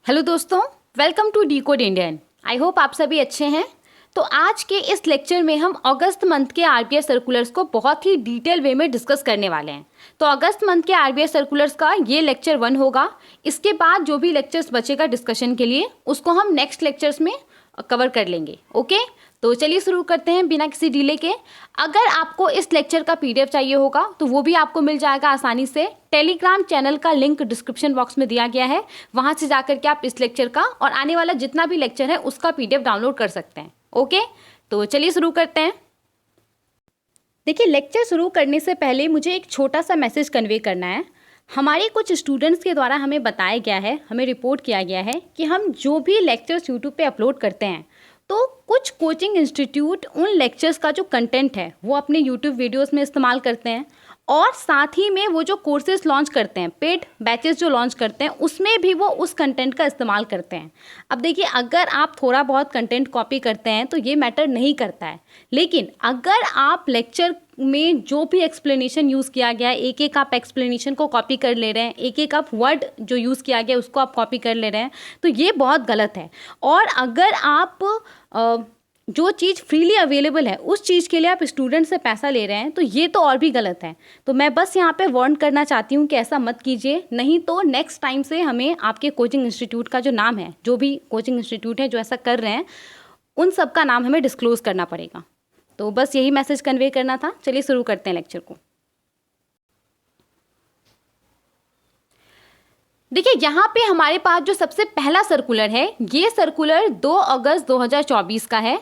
Hello दोस्तों, welcome to Decode Indian. I hope आप सभी अच्छे हैं। तो आज के इस लेक्चर में हम अगस्त मंथ के आरबीआई सर्कुलर्स को बहुत ही डिटेल वे में डिस्कस करने वाले हैं। तो अगस्त मंथ के आरबीआई सर्कुलर्स का ये लेक्चर 1 होगा। इसके बाद जो भी लेक्चर्स बचेगा डिस्कशन के लिए उसको हम नेक्स्ट लेक्चर्स में कवर कर लेंगे। ओके, तो चलिए शुरू करते हैं बिना किसी डिले के। अगर आपको इस लेक्चर का पीडीएफ चाहिए होगा तो वो भी आपको मिल जाएगा आसानी से। टेलीग्राम चैनल का लिंक डिस्क्रिप्शन बॉक्स में दिया गया है, वहाँ से जाकर के आप इस लेक्चर का और आने वाला जितना भी लेक्चर है उसका पीडीएफ डाउनलोड कर सकते हैं। ओके, तो चलिए शुरू करते हैं। देखिए, लेक्चर शुरू करने से पहले मुझे एक छोटा सा मैसेज कन्वे करना है। हमारे कुछ स्टूडेंट्स के द्वारा हमें बताया गया है, हमें रिपोर्ट किया गया है कि हम जो भी लेक्चर्स यूट्यूब पे अपलोड करते हैं तो कुछ कोचिंग इंस्टीट्यूट उन लेक्चर्स का जो कंटेंट है वो अपने यूट्यूब वीडियोस में इस्तेमाल करते हैं और साथ ही में वो जो कोर्सेज लॉन्च करते हैं, पेड बैचेस जो लॉन्च करते हैं, उसमें भी वो उस कंटेंट का इस्तेमाल करते हैं। अब देखिए, अगर आप थोड़ा बहुत कंटेंट कॉपी करते हैं तो ये मैटर नहीं करता है, लेकिन अगर आप लेक्चर में जो भी एक्सप्लेनेशन यूज़ किया गया है, एक एक आप एक्सप्लेनेशन को कॉपी कर ले रहे हैं, एक एक आप वर्ड जो यूज़ किया गया है उसको आप कॉपी कर ले रहे हैं, तो ये बहुत गलत है। और अगर आप जो चीज़ फ्रीली अवेलेबल है उस चीज़ के लिए आप स्टूडेंट से पैसा ले रहे हैं तो ये तो और भी गलत है। तो मैं बस यहाँ पे वार्न करना चाहती हूँ कि ऐसा मत कीजिए, नहीं तो नेक्स्ट टाइम से हमें आपके कोचिंग इंस्टीट्यूट का जो नाम है, जो भी कोचिंग इंस्टीट्यूट है जो ऐसा कर रहे हैं, उन सब का नाम हमें डिस्क्लोज़ करना पड़ेगा। तो बस यही मैसेज कन्वे करना था। चलिए शुरू करते हैं लेक्चर को। देखिए, यहाँ पे हमारे पास जो सबसे पहला सर्कुलर है, ये सर्कुलर 2 अगस्त 2024 का है।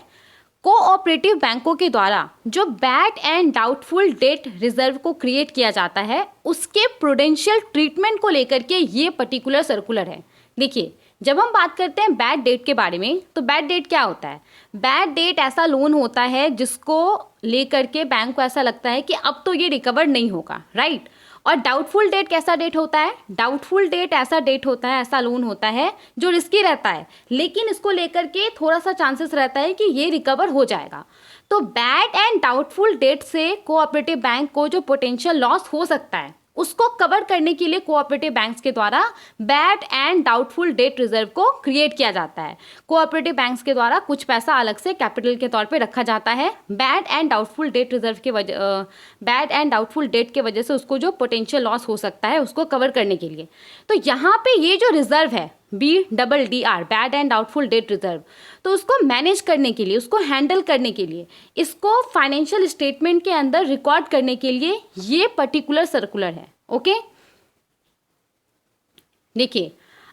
कोऑपरेटिव बैंकों के द्वारा जो bad and doubtful debt reserve को क्रिएट किया जाता है उसके प्रूडेंशियल ट्रीटमेंट को लेकर के ये पर्टिकुलर सर्कुलर है। देखिए, जब हम बात करते हैं बैड डेट के बारे में, तो बैड डेट क्या होता है? बैड डेट ऐसा लोन होता है जिसको लेकर के बैंक को ऐसा लगता है कि अब तो ये रिकवर नहीं होगा, राइट। और डाउटफुल डेट कैसा डेट होता है? डाउटफुल डेट ऐसा डेट होता है, ऐसा लोन होता है जो रिस्की रहता है, लेकिन इसको लेकर के थोड़ा सा चांसेस रहता है कि ये रिकवर हो जाएगा। तो बैड एंड डाउटफुल डेट से कोऑपरेटिव बैंक को जो पोटेंशियल लॉस हो सकता है उसको कवर करने के लिए कोऑपरेटिव बैंक्स के द्वारा bad and doubtful debt reserve को क्रिएट किया जाता है। कोऑपरेटिव बैंक्स के द्वारा कुछ पैसा अलग से कैपिटल के तौर पे रखा जाता है bad and doubtful debt reserve के बैड एंड डाउटफुल डेट के वजह से उसको जो पोटेंशियल लॉस हो सकता है उसको कवर करने के लिए। तो यहाँ पे ये जो रिजर्व है BDR, bad and doubtful debt reserve, तो उसको मैनेज करने के लिए, उसको हैंडल करने के लिए, इसको फाइनेंशियल स्टेटमेंट के अंदर रिकॉर्ड करने के लिए ये पर्टिकुलर सर्कुलर है। ओके, देखिए,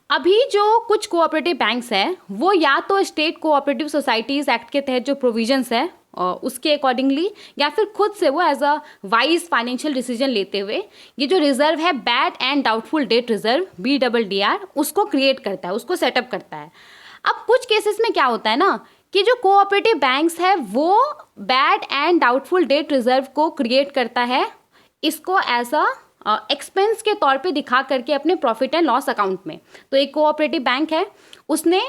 अभी जो कुछ कोऑपरेटिव बैंक्स हैं वो या तो स्टेट कोऑपरेटिव सोसाइटीज़ एक्ट के तहत जो प्रोविजंस है उसके अकॉर्डिंगली या फिर खुद से वो as a wise financial decision लेते हुए ये जो रिजर्व है bad and doubtful debt reserve BDR उसको क्रिएट करता है, उसको सेटअप करता है। अब कुछ केसेस में क्या होता है ना कि जो कोऑपरेटिव बैंक्स है वो bad and doubtful debt reserve को क्रिएट करता है, इसको एज अ एक्सपेंस के तौर पे दिखा करके अपने प्रॉफिट एंड लॉस अकाउंट में। तो एक कोऑपरेटिव बैंक है, उसने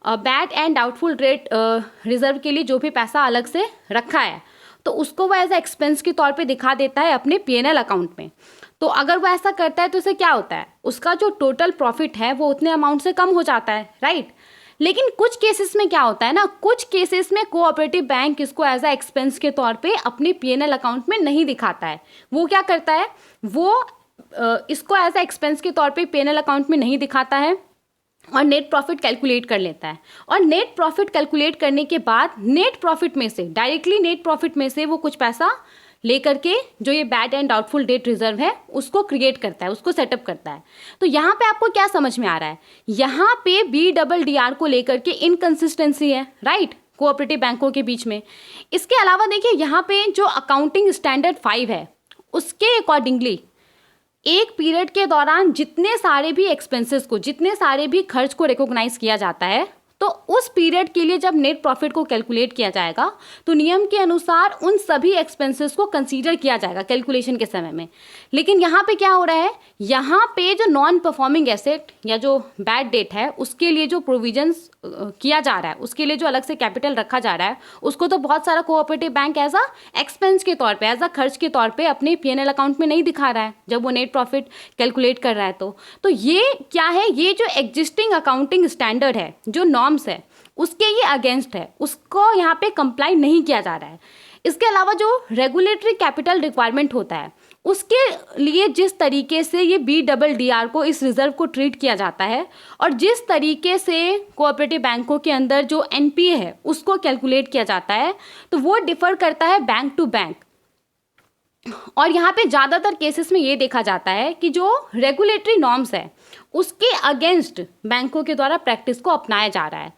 bad and doubtful debt reserve के लिए जो भी पैसा अलग से रखा है तो उसको वो एज ए एक्सपेंस के तौर पे दिखा देता है अपने P&L अकाउंट में। तो अगर वो ऐसा करता है तो उससे क्या होता है, उसका जो टोटल प्रॉफिट है वो उतने अमाउंट से कम हो जाता है, राइट। लेकिन कुछ केसेस में क्या होता है ना, कुछ केसेस में कोऑपरेटिव बैंक इसको एज अ एक्सपेंस के तौर पे अपने P&L अकाउंट में नहीं दिखाता है। वो क्या करता है, वो इसको एज अ एक्सपेंस के तौर पे P&L अकाउंट में नहीं दिखाता है और नेट प्रॉफिट कैलकुलेट कर लेता है। और नेट प्रॉफिट कैलकुलेट करने के बाद नेट प्रॉफिट में से, डायरेक्टली नेट प्रॉफिट में से वो कुछ पैसा लेकर के जो ये bad and doubtful debt reserve है उसको क्रिएट करता है, उसको सेटअप करता है। तो यहाँ पे आपको क्या समझ में आ रहा है, यहाँ पे BDR को लेकर के इनकंसिस्टेंसी है, राइट, कोऑपरेटिव बैंकों के बीच में। इसके अलावा देखिए, यहाँ पे जो अकाउंटिंग स्टैंडर्ड 5 है उसके अकॉर्डिंगली एक पीरियड के दौरान जितने सारे भी एक्सपेंसेस को, जितने सारे भी खर्च को रिकॉग्नाइज किया जाता है तो उस पीरियड के लिए जब नेट प्रॉफिट को कैलकुलेट किया जाएगा तो नियम के अनुसार उन सभी एक्सपेंसेस को कंसीडर किया जाएगा कैलकुलेशन के समय में। लेकिन यहाँ पे क्या हो रहा है, यहाँ पे जो नॉन परफॉर्मिंग एसेट या जो बैड डेट है उसके लिए जो प्रोविजंस किया जा रहा है, उसके लिए जो अलग से कैपिटल रखा जा रहा है, उसको तो बहुत सारा cooperative bank as a expense के तौर पे, एज अ खर्च के तौर पे अपने P&L अकाउंट में नहीं दिखा रहा है जब वो नेट प्रॉफिट कैलकुलेट कर रहा है। तो ये क्या है, ये जो एग्जिस्टिंग अकाउंटिंग स्टैंडर्ड है, जो नॉर्म्स है, उसके ये अगेंस्ट है, उसको यहाँ पे कंप्लाई नहीं किया जा रहा है। इसके अलावा जो रेगुलेटरी कैपिटल रिक्वायरमेंट होता है उसके लिए जिस तरीके से ये BDR को, इस रिजर्व को ट्रीट किया जाता है और जिस तरीके से कोऑपरेटिव बैंकों के अंदर जो NPA है उसको कैलकुलेट किया जाता है, तो वो डिफर करता है बैंक टू बैंक। और यहाँ पे ज़्यादातर केसेस में ये देखा जाता है कि जो रेगुलेटरी नॉर्म्स है उसके अगेंस्ट बैंकों के द्वारा प्रैक्टिस को अपनाया जा रहा है।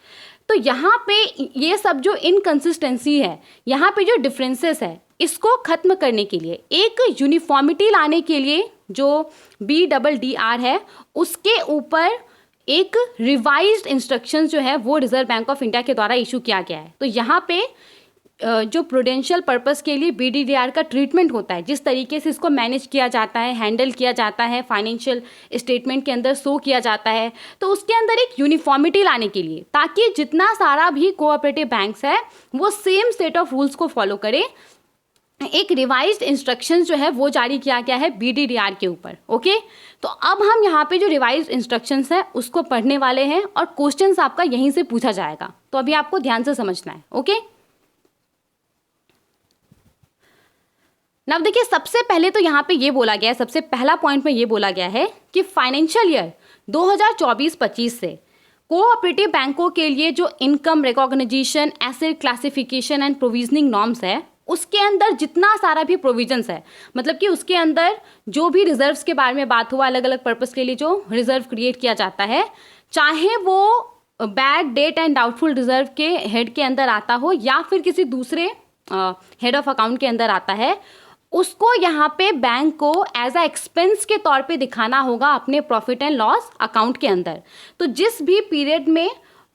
तो यहाँ पे ये सब जो इनकंसिस्टेंसी है, यहाँ पे जो डिफरेंसेस है, इसको ख़त्म करने के लिए, एक यूनिफॉर्मिटी लाने के लिए जो BDR है उसके ऊपर एक रिवाइज्ड इंस्ट्रक्शंस जो है वो रिजर्व बैंक ऑफ इंडिया के द्वारा इशू किया गया है। तो यहाँ पे जो प्रूडेंशियल पर्पस के लिए BDR का ट्रीटमेंट होता है, जिस तरीके से इसको मैनेज किया जाता है, हैंडल किया जाता है, फाइनेंशियल स्टेटमेंट के अंदर शो किया जाता है, तो उसके अंदर एक यूनिफॉर्मिटी लाने के लिए, ताकि जितना सारा भी कोऑपरेटिव बैंक्स है वो सेम सेट ऑफ रूल्स को फॉलो करे, एक रिवाइज्ड इंस्ट्रक्शंस जो है वो जारी किया गया है BDR के ऊपर। ओके, तो अब हम यहाँ पे जो रिवाइज्ड इंस्ट्रक्शंस है उसको पढ़ने वाले हैं और क्वेश्चंस आपका यहीं से पूछा जाएगा, तो अभी आपको ध्यान से समझना है। ओके, अब देखिए, सबसे पहले तो यहाँ पे ये बोला गया है, सबसे पहला पॉइंट में ये बोला गया है कि फाइनेंशियल ईयर 2024-25 से कोऑपरेटिव बैंकों के लिए जो income recognition, asset classification and provisioning norms है, उसके अंदर जितना सारा भी प्रोविजंस है, मतलब कि उसके अंदर जो भी रिजर्व्स के बारे में बात हुआ, अलग अलग पर्पस के लिए जो रिजर्व क्रिएट किया जाता है, चाहे वो bad debt and doubtful reserve के हेड के अंदर आता हो या फिर किसी दूसरे हेड ऑफ अकाउंट के अंदर आता है, उसको यहाँ पे बैंक को एज अ एक्सपेंस के तौर पे दिखाना होगा अपने प्रॉफिट एंड लॉस अकाउंट के अंदर। तो जिस भी पीरियड में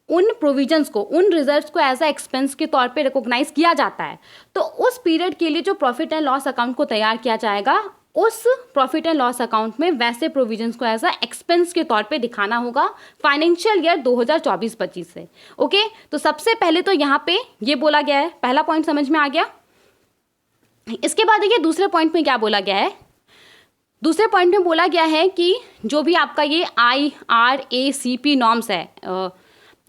उन प्रोविजंस को, उन रिजर्व्स को एज अ एक्सपेंस के तौर पे रिकॉग्नाइज किया जाता है, तो उस पीरियड के लिए जो प्रॉफिट एंड लॉस अकाउंट को तैयार किया जाएगा, उस प्रॉफिट एंड लॉस अकाउंट में वैसे प्रोविजंस को एज अ एक्सपेंस के तौर पे दिखाना होगा फाइनेंशियल ईयर 2024-25 से। ओके, तो सबसे पहले तो यहाँ पे ये बोला गया है, पहला पॉइंट समझ में आ गया। इसके बाद देखिए दूसरे पॉइंट में क्या बोला गया है। दूसरे पॉइंट में बोला गया है कि जो भी आपका ये IRACP नॉर्म्स है,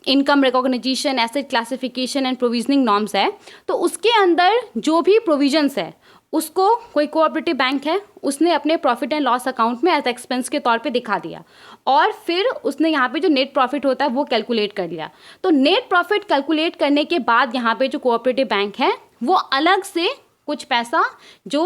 income recognition, asset classification and provisioning norms है, तो उसके अंदर जो भी प्रोविजंस है उसको कोई कोऑपरेटिव बैंक है, उसने अपने प्रॉफिट एंड लॉस अकाउंट में एज एक्सपेंस के तौर पे दिखा दिया और फिर उसने यहाँ पे जो नेट प्रॉफिट होता है वो कैलकुलेट कर लिया। तो नेट प्रॉफिट कैलकुलेट करने के बाद यहाँ पे जो कोऑपरेटिव बैंक है वो अलग से कुछ पैसा जो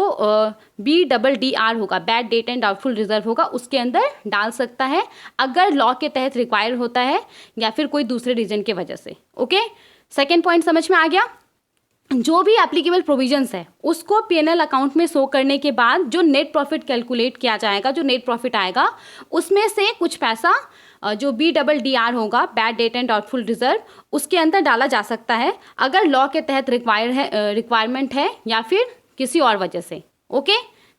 BDR होगा, bad debt and doubtful reserve होगा, उसके अंदर डाल सकता है अगर लॉ के तहत रिक्वायर होता है या फिर कोई दूसरे रीजन के वजह से। ओके, सेकेंड पॉइंट समझ में आ गया। जो भी एप्लीकेबल प्रोविजंस है उसको P&L अकाउंट में शो करने के बाद जो नेट प्रॉफिट कैलकुलेट किया जाएगा, जो नेट प्रॉफिट आएगा, उसमें से कुछ पैसा जो BDR होगा, bad debt and doubtful reserve, उसके अंदर डाला जा सकता है अगर लॉ के तहत रिक्वायरमेंट है या फिर किसी और वजह से। ओके,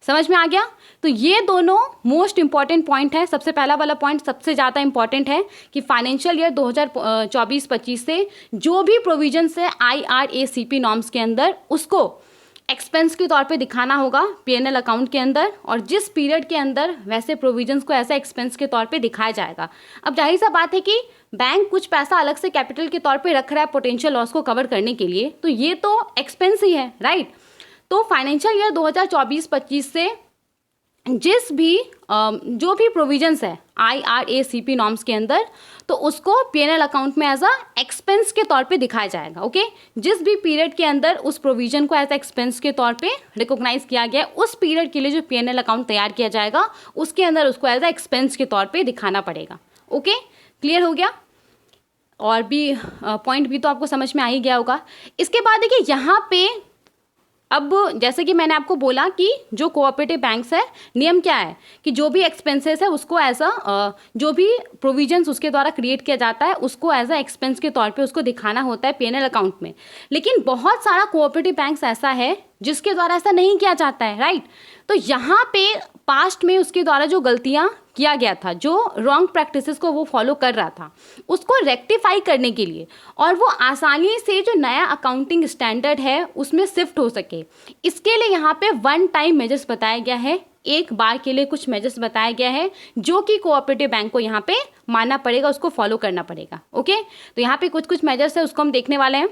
समझ में आ गया। तो ये दोनों मोस्ट इंपॉर्टेंट पॉइंट है। सबसे पहला वाला पॉइंट सबसे ज़्यादा इंपॉर्टेंट है कि फाइनेंशियल ईयर 2024-25 से जो भी प्रोविजंस है IRACP नॉर्म्स के अंदर, उसको एक्सपेंस के तौर पे दिखाना होगा P&L अकाउंट के अंदर, और जिस पीरियड के अंदर वैसे प्रोविजंस को ऐसा एक्सपेंस के तौर पे दिखाया जाएगा। अब जाहिर सा बात है कि बैंक कुछ पैसा अलग से कैपिटल के तौर पे रख रहा है पोटेंशियल लॉस को कवर करने के लिए, तो ये तो एक्सपेंस ही है, राइट। तो फाइनेंशियल ईयर 2024-25 से जिस भी जो भी प्रोविजंस है IRACP नॉर्म्स के अंदर, तो उसको P&L अकाउंट में एज अ एक्सपेंस के तौर पे दिखाया जाएगा। ओके, जिस भी पीरियड के अंदर उस प्रोविजन को एज एक्सपेंस के तौर पे रिकॉग्नाइज किया गया, उस पीरियड के लिए जो P&L अकाउंट तैयार किया जाएगा उसके अंदर उसको एज अ एक्सपेंस के तौर पे दिखाना पड़ेगा। ओके, क्लियर हो गया। और भी पॉइंट भी तो आपको समझ में आ ही गया होगा। इसके बाद देखिए यहाँ पे अब जैसे कि मैंने आपको बोला कि जो कोऑपरेटिव बैंक्स है, नियम क्या है कि जो भी एक्सपेंसेस है उसको एज अ जो भी प्रोविजंस उसके द्वारा क्रिएट किया जाता है उसको एज अ एक्सपेंस के तौर पे उसको दिखाना होता है P&L अकाउंट में। लेकिन बहुत सारा कोऑपरेटिव बैंक्स ऐसा है जिसके द्वारा ऐसा नहीं किया जाता है, राइट। तो यहाँ पे पास्ट में उसके द्वारा जो गलतियाँ किया गया था, जो रॉन्ग प्रैक्टिसेस को वो फॉलो कर रहा था, उसको रेक्टिफाई करने के लिए और वो आसानी से जो नया अकाउंटिंग स्टैंडर्ड है उसमें शिफ्ट हो सके, इसके लिए यहाँ पे वन टाइम मेजर्स बताया गया है। एक बार के लिए कुछ मेजर्स बताया गया है जो कि कोऑपरेटिव बैंक को यहाँ पे मानना पड़ेगा, उसको फॉलो करना पड़ेगा। ओके, तो यहाँ पे कुछ कुछ मेजर्स है उसको हम देखने वाले हैं।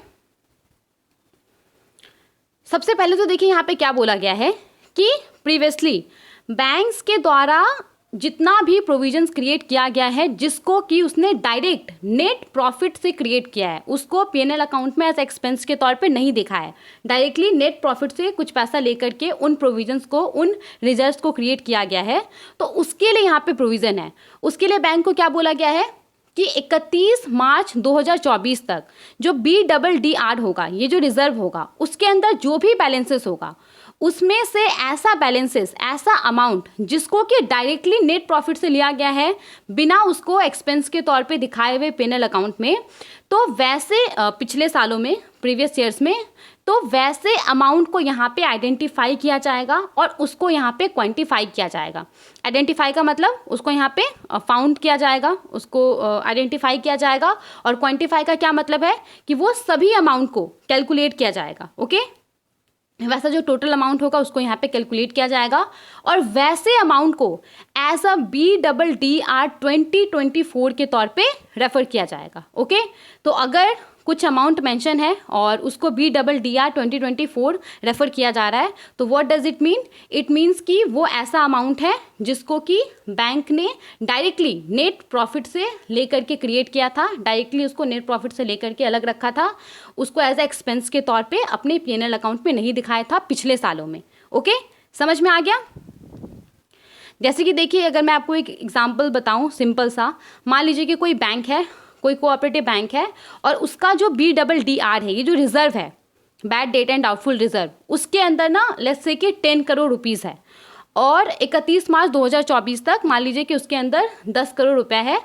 सबसे पहले तो देखिए यहाँ पे क्या बोला गया है कि प्रीवियसली बैंक्स के द्वारा जितना भी प्रोविजंस क्रिएट किया गया है जिसको कि उसने डायरेक्ट नेट प्रॉफिट से क्रिएट किया है उसको P&L अकाउंट में एज एक्सपेंस के तौर पे नहीं दिखा है। डायरेक्टली नेट प्रॉफिट से कुछ पैसा लेकर के उन प्रोविजंस को, उन रिजर्व्स को क्रिएट किया गया है, तो उसके लिए यहाँ पे प्रोविज़न है। उसके लिए बैंक को क्या बोला गया है कि 31 मार्च 2024 तक जो BDDR होगा, ये जो रिजर्व होगा, उसके अंदर जो भी बैलेंसेस होगा उसमें से ऐसा बैलेंसेस, ऐसा अमाउंट जिसको कि डायरेक्टली नेट प्रॉफिट से लिया गया है बिना उसको एक्सपेंस के तौर पे दिखाए हुए P&L अकाउंट में, तो वैसे पिछले सालों में, प्रीवियस ईयर्स में, तो वैसे अमाउंट को यहाँ पे आइडेंटिफाई किया जाएगा और उसको यहाँ पे क्वांटिफाई किया जाएगा। आइडेंटिफाई का मतलब उसको यहाँ पे फाउंड किया जाएगा, उसको आइडेंटिफाई किया जाएगा, और क्वांटिफाई का क्या मतलब है कि वो सभी अमाउंट को कैलकुलेट किया जाएगा। ओके, वैसा जो टोटल अमाउंट होगा उसको यहाँ पे कैलकुलेट किया जाएगा और वैसे अमाउंट को एज अ BDDR 2024 के तौर पे रेफर किया जाएगा। ओके, तो अगर कुछ अमाउंट मेंशन है और उसको BDDR 2024 रेफर किया जा रहा है तो what does it mean? It means कि वो ऐसा अमाउंट है जिसको कि बैंक ने डायरेक्टली नेट प्रॉफिट से लेकर के क्रिएट किया था, डायरेक्टली उसको नेट प्रॉफिट से लेकर के अलग रखा था, उसको एज ए एक्सपेंस के तौर पे अपने P&L अकाउंट में नहीं दिखाया था पिछले सालों में। ओके, समझ में आ गया? जैसे कि देखिए, अगर मैं आपको एक एग्जाम्पल बताऊँ सिंपल सा, मान लीजिए कि कोई बैंक है, कोई कोऑपरेटिव बैंक है और उसका जो BDDR है, ये जो रिजर्व है, bad debt and doubtful reserve, उसके अंदर ना लेट्स से कि 10 करोड़ रुपीज़ है और 31 मार्च 2024 तक मान लीजिए कि उसके अंदर 10 करोड़ रुपया है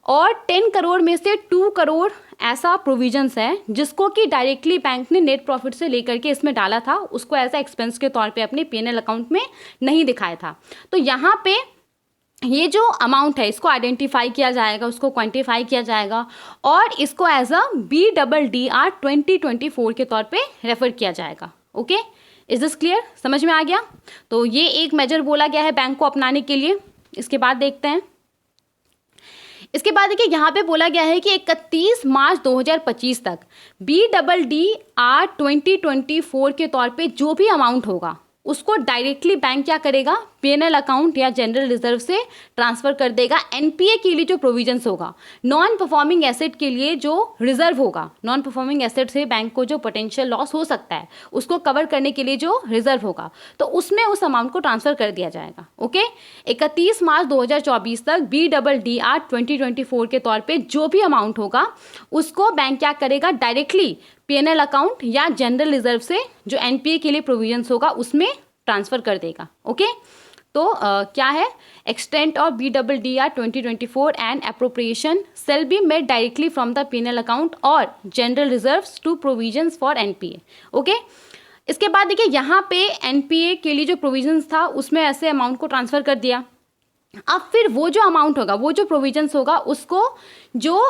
और 10 करोड़ में से 2 करोड़ ऐसा प्रोविजंस है जिसको कि डायरेक्टली बैंक ने नेट प्रॉफिट से लेकर के इसमें डाला था, उसको ऐसा एक्सपेंस के तौर पे अपने P&L अकाउंट में नहीं दिखाया था। तो यहाँ पे ये जो अमाउंट है इसको आइडेंटिफाई किया जाएगा, उसको क्वांटिफाई किया जाएगा और इसको एज अ BDDR 2024 के तौर पे रेफर किया जाएगा। Okay, is this clear? समझ में आ गया? तो ये एक मेजर बोला गया है बैंक को अपनाने के लिए। इसके बाद देखते हैं, इसके बाद देखिए यहाँ पे बोला गया है कि 31 मार्च 2025 तक BDDR 2024 के तौर पे जो भी अमाउंट होगा उसको डायरेक्टली बैंक क्या करेगा, P&L अकाउंट या जनरल रिजर्व से ट्रांसफ़र कर देगा। NPA के लिए जो प्रोविजंस होगा, नॉन परफॉर्मिंग एसेट के लिए जो रिजर्व होगा, नॉन परफॉर्मिंग एसेट से बैंक को जो पोटेंशियल लॉस हो सकता है उसको कवर करने के लिए जो रिजर्व होगा, तो उसमें उस अमाउंट को ट्रांसफ़र कर दिया जाएगा। ओके, 31 मार्च 2024 तक BDDR 2024 के तौर पर जो भी अमाउंट होगा उसको बैंक क्या करेगा, डायरेक्टली P&L अकाउंट या जनरल रिजर्व से जो NPA के लिए प्रोविजंस होगा उसमें ट्रांसफ़र कर देगा। ओके, तो क्या है, extent of BDDR 2024 and appropriation shall be made directly from the P&L account और general reserves to provisions for NPA। Okay, इसके बाद देखिए यहाँ पे NPA के लिए जो प्रोविजंस था उसमें ऐसे अमाउंट को ट्रांसफ़र कर दिया। अब फिर वो जो अमाउंट होगा, वो जो प्रोविजंस होगा उसको जो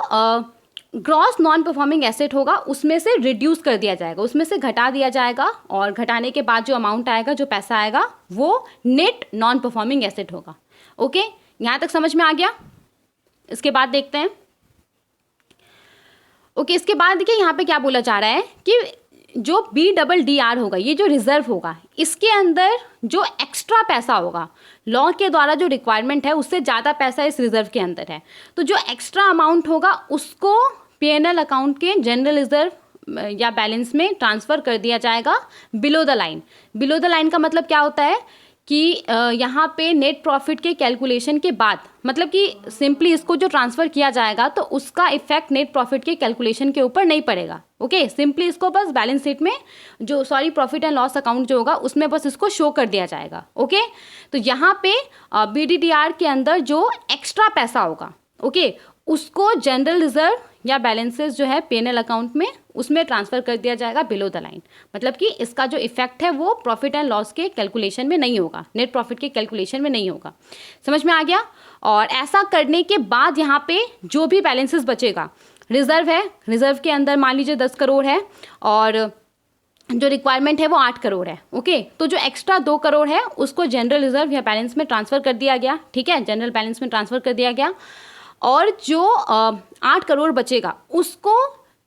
ग्रॉस नॉन परफॉर्मिंग एसेट होगा उसमें से रिड्यूस कर दिया जाएगा, उसमें से घटा दिया जाएगा और घटाने के बाद जो अमाउंट आएगा, जो पैसा आएगा, वो नेट नॉन परफॉर्मिंग एसेट होगा। ओके, यहाँ तक समझ में आ गया? इसके बाद देखते हैं। ओके, इसके बाद देखिए यहाँ पे क्या बोला जा रहा है कि जो BDDR होगा, ये जो रिजर्व होगा, इसके अंदर जो एक्स्ट्रा पैसा होगा, लॉ के द्वारा जो रिक्वायरमेंट है उससे ज़्यादा पैसा इस रिजर्व के अंदर है, तो जो एक्स्ट्रा अमाउंट होगा उसको P&L अकाउंट के जनरल रिजर्व या बैलेंस में ट्रांसफ़र कर दिया जाएगा below the line. Below the line का मतलब क्या होता है कि यहाँ पे नेट प्रॉफिट के कैलकुलेशन के बाद, मतलब कि सिंपली इसको जो ट्रांसफ़र किया जाएगा तो उसका इफेक्ट नेट प्रॉफिट के कैलकुलेशन के ऊपर नहीं पड़ेगा। ओके, सिंपली इसको बस बैलेंस शीट में जो प्रॉफिट एंड लॉस अकाउंट जो होगा उसमें बस इसको शो कर दिया जाएगा। ओके, तो यहाँ पे BDDR के अंदर जो एक्स्ट्रा पैसा होगा, ओके, उसको जनरल रिजर्व या बैलेंसेस जो है P&L अकाउंट में उसमें ट्रांसफ़र कर दिया जाएगा बिलो द लाइन। मतलब कि इसका जो इफेक्ट है वो प्रॉफिट एंड लॉस के कैलकुलेशन में नहीं होगा, नेट प्रॉफिट के कैलकुलेशन में नहीं होगा। समझ में आ गया? और ऐसा करने के बाद यहाँ पे जो भी बैलेंसेस बचेगा, रिजर्व है, रिजर्व के अंदर मान लीजिए 10 करोड़ है और जो रिक्वायरमेंट है वो 8 करोड़ है। ओके, तो जो एक्स्ट्रा 2 करोड़ है उसको जनरल रिजर्व या बैलेंस में ट्रांसफ़र कर दिया गया। ठीक है, जनरल बैलेंस में ट्रांसफ़र कर दिया गया। और जो 8 करोड़ बचेगा उसको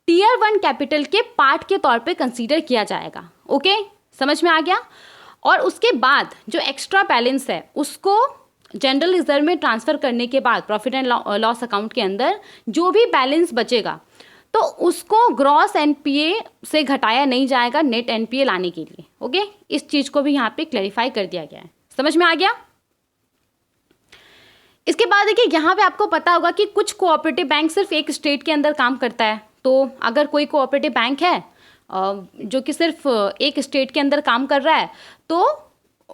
टियर 1 कैपिटल के पार्ट के तौर पे कंसीडर किया जाएगा। ओके, समझ में आ गया? और उसके बाद जो एक्स्ट्रा बैलेंस है उसको जनरल रिजर्व में ट्रांसफ़र करने के बाद प्रॉफिट एंड लॉस अकाउंट के अंदर जो भी बैलेंस बचेगा तो उसको ग्रॉस NPA से घटाया नहीं जाएगा नेट NPA लाने के लिए। ओके, इस चीज़ को भी यहाँ पे क्लैरिफाई कर दिया गया है। समझ में आ गया? इसके बाद देखिए यहाँ पे आपको पता होगा कि कुछ कोऑपरेटिव बैंक सिर्फ एक स्टेट के अंदर काम करता है। तो अगर कोई कोऑपरेटिव बैंक है जो कि सिर्फ एक स्टेट के अंदर काम कर रहा है तो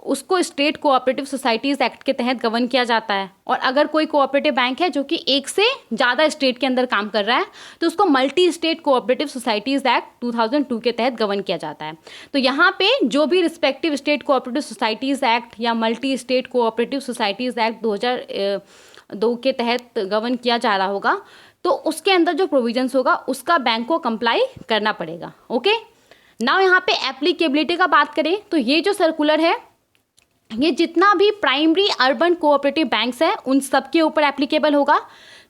उसको स्टेट कोऑपरेटिव सोसाइटीज़ एक्ट के तहत गवर्न किया जाता है। और अगर कोई कोऑपरेटिव बैंक है जो कि एक से ज़्यादा स्टेट के अंदर काम कर रहा है तो उसको multi state cooperative societies act 2002 के तहत गवर्न किया जाता है। तो यहाँ पे जो भी respective state cooperative societies act या multi state cooperative societies act 2002 के तहत गवर्न किया जा रहा होगा तो उसके अंदर जो प्रोविजंस होगा उसका बैंक को कंप्लाई करना पड़ेगा। ओके, नाउ यहाँ पे एप्लीकेबिलिटी का बात करें तो ये जो सर्कुलर है ये जितना भी प्राइमरी अर्बन कोऑपरेटिव बैंक्स हैं उन सब के ऊपर एप्लीकेबल होगा।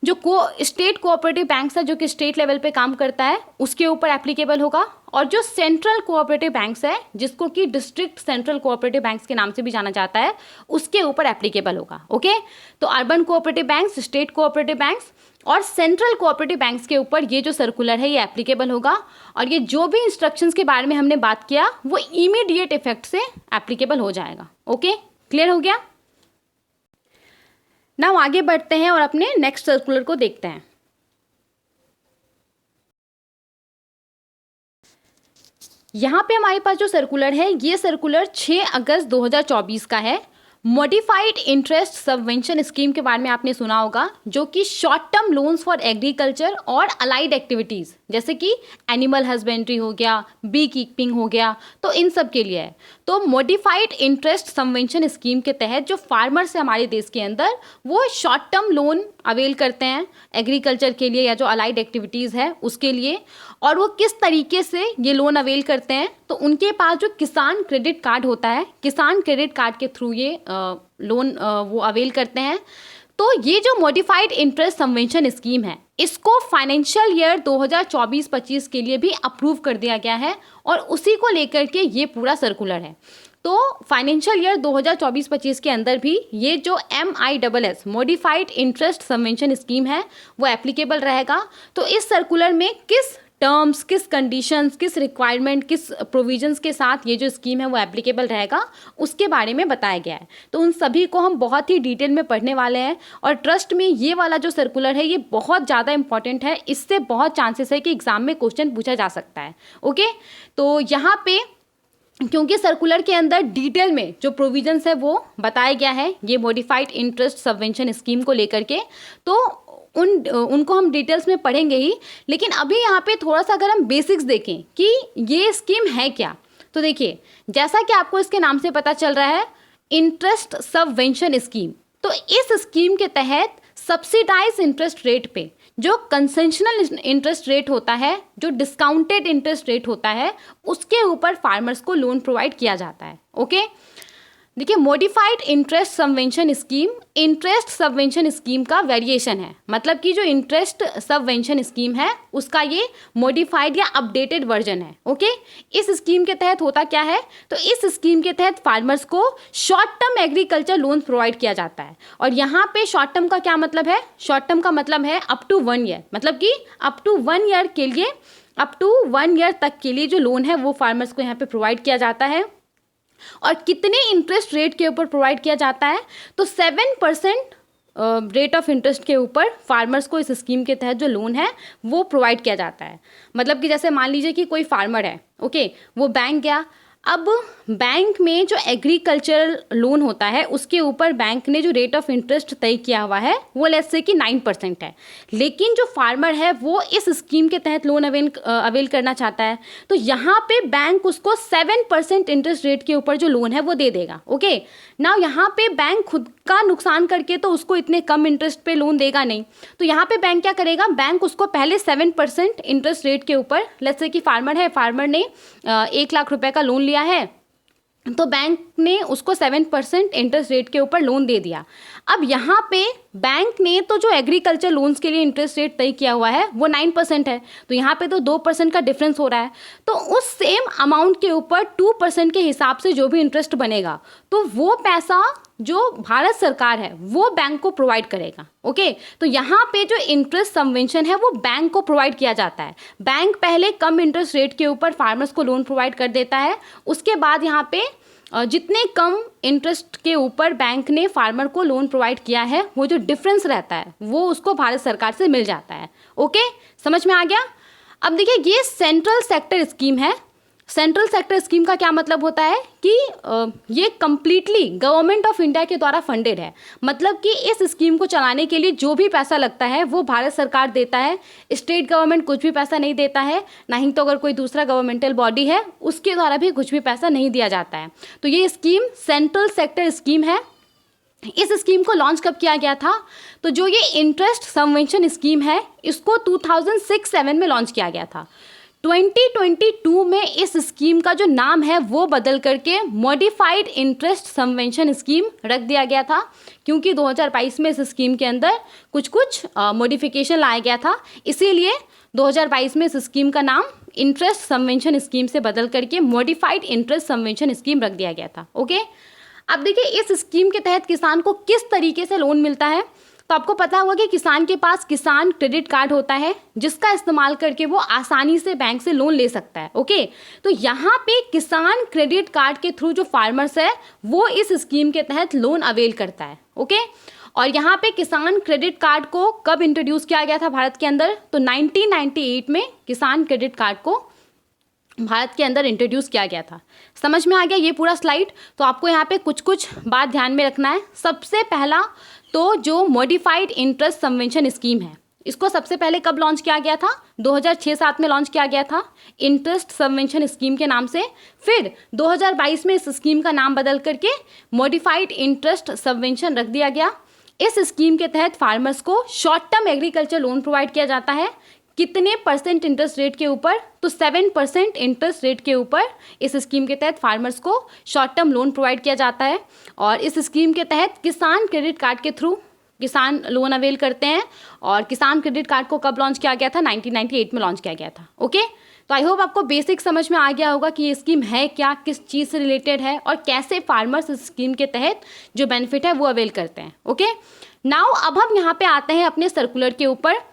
जो स्टेट कोऑपरेटिव बैंक्स है जो कि स्टेट लेवल पे काम करता है उसके ऊपर एप्लीकेबल होगा। और जो सेंट्रल कोऑपरेटिव बैंक्स है जिसको कि डिस्ट्रिक्ट सेंट्रल कोऑपरेटिव बैंक्स के नाम से भी जाना जाता है उसके ऊपर एप्लीकेबल होगा। ओके, तो urban cooperative banks, state cooperative banks और सेंट्रल कोऑपरेटिव बैंक्स के ऊपर ये जो सर्कुलर है ये एप्लीकेबल होगा। और ये जो भी इंस्ट्रक्शंस के बारे में हमने बात किया वो इमीडिएट इफेक्ट से एप्लीकेबल हो जाएगा। ओके, क्लियर हो गया? नाउ आगे बढ़ते हैं और अपने नेक्स्ट सर्कुलर को देखते हैं। यहाँ पे हमारे पास जो सर्कुलर है ये सर्कुलर 6 अगस्त 2024 का है। मॉडिफाइड इंटरेस्ट सबवेंशन स्कीम के बारे में आपने सुना होगा जो कि short term loans for agriculture और अलाइड एक्टिविटीज़ जैसे कि एनिमल हस्बेंड्री हो गया, बी कीपिंग हो गया, तो इन सब के लिए है। तो मॉडिफाइड इंटरेस्ट सबवेंशन स्कीम के तहत जो फार्मर्स है हमारे देश के अंदर वो शॉर्ट टर्म लोन अवेल करते हैं एग्रीकल्चर के लिए या जो अलाइड एक्टिविटीज़ है उसके लिए। और वो किस तरीके से ये लोन अवेल करते हैं तो उनके पास जो किसान क्रेडिट कार्ड होता है, किसान क्रेडिट कार्ड के थ्रू ये लोन वो अवेल करते हैं। तो ये जो मॉडिफाइड इंटरेस्ट सबवेंशन स्कीम है इसको फाइनेंशियल ईयर 2024-25 के लिए भी अप्रूव कर दिया गया है और उसी को लेकर के ये पूरा सर्कुलर है। तो फाइनेंशियल ईयर 2024-25 के अंदर भी ये जो MISS modified interest subvention scheme है वो एप्लीकेबल रहेगा। तो इस सर्कुलर में किस टर्म्स, किस कंडीशंस, किस रिक्वायरमेंट, किस प्रोविजंस के साथ ये जो स्कीम है वो एप्लीकेबल रहेगा उसके बारे में बताया गया है। तो उन सभी को हम बहुत ही डिटेल में पढ़ने वाले हैं और ट्रस्ट में ये वाला जो सर्कुलर है ये बहुत ज़्यादा इंपॉर्टेंट है। इससे बहुत चांसेस है कि एग्जाम में क्वेश्चन पूछा जा सकता है। ओके, तो यहाँ पे क्योंकि सर्कुलर के अंदर डिटेल में जो प्रोविजंस है वो बताया गया है ये मॉडिफाइड इंटरेस्ट सबवेंशन स्कीम को लेकर के, तो उनको हम डिटेल्स में पढ़ेंगे ही। लेकिन अभी यहाँ पे थोड़ा सा अगर हम बेसिक्स देखें कि ये स्कीम है क्या, तो देखिए जैसा कि आपको इसके नाम से पता चल रहा है इंटरेस्ट सबवेंशन स्कीम, तो इस स्कीम के तहत सब्सिडाइज इंटरेस्ट रेट पे जो कंसेशनल इंटरेस्ट रेट होता है, जो डिस्काउंटेड इंटरेस्ट रेट होता है, उसके ऊपर फार्मर्स को लोन प्रोवाइड किया जाता है। ओके, देखिए modified interest subvention scheme interest subvention scheme का वेरिएशन है। मतलब कि जो इंटरेस्ट सबवेंशन स्कीम है उसका ये मॉडिफाइड या अपडेटेड वर्जन है। ओके, इस स्कीम के तहत होता क्या है, तो इस स्कीम के तहत फार्मर्स को short term agriculture loan provide किया जाता है। और यहाँ पे शॉर्ट टर्म का क्या मतलब है, शॉर्ट टर्म का मतलब है अप टू 1 ईयर, मतलब कि अप टू 1 ईयर के लिए, अप टू 1 ईयर तक के लिए जो लोन है वो फार्मर्स को यहाँ पे प्रोवाइड किया जाता है। और कितने इंटरेस्ट रेट के ऊपर प्रोवाइड किया जाता है, तो 7% रेट ऑफ इंटरेस्ट के ऊपर फार्मर्स को इस स्कीम के तहत जो लोन है वो प्रोवाइड किया जाता है। मतलब कि जैसे मान लीजिए कि कोई फार्मर है, ओके, वो बैंक गया, अब बैंक में जो एग्रीकल्चरल लोन होता है उसके ऊपर बैंक ने जो रेट ऑफ इंटरेस्ट तय किया हुआ है वो लेट्स से कि 9% है, लेकिन जो फार्मर है वो इस स्कीम के तहत लोन अवेल करना चाहता है, तो यहाँ पे बैंक उसको 7% इंटरेस्ट रेट के ऊपर जो लोन है वो दे देगा। ओके, ना यहाँ पे बैंक खुद का नुकसान करके तो उसको इतने कम इंटरेस्ट पे लोन देगा नहीं, तो यहाँ पे बैंक क्या करेगा, बैंक उसको पहले 7% इंटरेस्ट रेट के ऊपर, लेट्स से कि फार्मर है, फार्मर ने 1 लाख रुपए का लोन लिया है, तो बैंक ने उसको 7% इंटरेस्ट रेट के ऊपर लोन दे दिया। अब यहाँ पे बैंक ने तो जो एग्रीकल्चर लोन्स के लिए इंटरेस्ट रेट तय किया हुआ है वो 9% है, तो यहाँ पे तो 2% का डिफरेंस हो रहा है, तो उस सेम अमाउंट के ऊपर 2% के हिसाब से जो भी इंटरेस्ट बनेगा तो वो पैसा जो भारत सरकार है वो बैंक को प्रोवाइड करेगा। ओके, तो यहाँ पे जो इंटरेस्ट सबवेंशन है वो बैंक को प्रोवाइड किया जाता है। बैंक पहले कम इंटरेस्ट रेट के ऊपर फार्मर्स को लोन प्रोवाइड कर देता है, उसके बाद यहाँ पे जितने कम इंटरेस्ट के ऊपर बैंक ने फार्मर को लोन प्रोवाइड किया है वो जो डिफरेंस रहता है वो उसको भारत सरकार से मिल जाता है। ओके, समझ में आ गया। अब देखिए ये सेंट्रल सेक्टर स्कीम है। सेंट्रल सेक्टर स्कीम का क्या मतलब होता है कि ये कम्प्लीटली गवर्नमेंट ऑफ इंडिया के द्वारा फंडेड है, मतलब कि इस स्कीम को चलाने के लिए जो भी पैसा लगता है वो भारत सरकार देता है, स्टेट गवर्नमेंट कुछ भी पैसा नहीं देता है, ना ही तो अगर कोई दूसरा गवर्नमेंटल बॉडी है उसके द्वारा भी कुछ भी पैसा नहीं दिया जाता है। तो ये स्कीम सेंट्रल सेक्टर स्कीम है। इस स्कीम को लॉन्च कब किया गया था, तो जो ये इंटरेस्ट सबवेंशन स्कीम है इसको 2006-7 में लॉन्च किया गया था। 2022 में इस स्कीम का जो नाम है वो बदल करके मॉडिफाइड इंटरेस्ट सबवेंशन स्कीम रख दिया गया था, क्योंकि 2022 में इस स्कीम के अंदर कुछ मॉडिफिकेशन लाया गया था, इसीलिए 2022 में इस स्कीम का नाम इंटरेस्ट सबवेंशन स्कीम से बदल करके मॉडिफाइड इंटरेस्ट सबवेंशन स्कीम रख दिया गया था। ओके, अब देखिए इस स्कीम के तहत किसान को किस तरीके से लोन मिलता है, तो आपको पता होगा कि किसान के पास किसान क्रेडिट कार्ड होता है जिसका इस्तेमाल करके वो आसानी से बैंक से लोन ले सकता है। ओके, तो यहाँ पे किसान क्रेडिट कार्ड के थ्रू जो फार्मर्स है वो इस स्कीम के तहत लोन अवेल करता है। ओके, और यहाँ पे किसान क्रेडिट कार्ड को कब इंट्रोड्यूस किया गया था भारत के अंदर, तो 1998 में किसान क्रेडिट कार्ड को भारत के अंदर इंट्रोड्यूस किया गया था। समझ में आ गया ये पूरा स्लाइड। तो आपको यहाँ पे कुछ बात ध्यान में रखना है। सबसे पहला तो जो मॉडिफाइड इंटरेस्ट सबवेंशन स्कीम है इसको सबसे पहले कब लॉन्च किया गया था, 2006-7 में लॉन्च किया गया था इंटरेस्ट सबवेंशन स्कीम के नाम से। फिर 2022 में इस स्कीम का नाम बदल करके मॉडिफाइड इंटरेस्ट सबवेंशन रख दिया गया। इस स्कीम के तहत फार्मर्स को short term agriculture loan provide किया जाता है। कितने % इंटरेस्ट रेट के ऊपर, तो 7% इंटरेस्ट रेट के ऊपर इस स्कीम के तहत फार्मर्स को शॉर्ट टर्म लोन प्रोवाइड किया जाता है। और इस स्कीम के तहत किसान क्रेडिट कार्ड के थ्रू किसान लोन अवेल करते हैं। और किसान क्रेडिट कार्ड को कब लॉन्च किया गया था, 1998 में लॉन्च किया गया था। ओके, तो आई होप आपको बेसिक समझ में आ गया होगा कि ये स्कीम है क्या, किस चीज़ से रिलेटेड है और कैसे फार्मर्स इस स्कीम के तहत जो बेनिफिट है वो अवेल करते हैं। ओके, नाउ अब हम यहाँ पे आते हैं अपने सर्कुलर के ऊपर,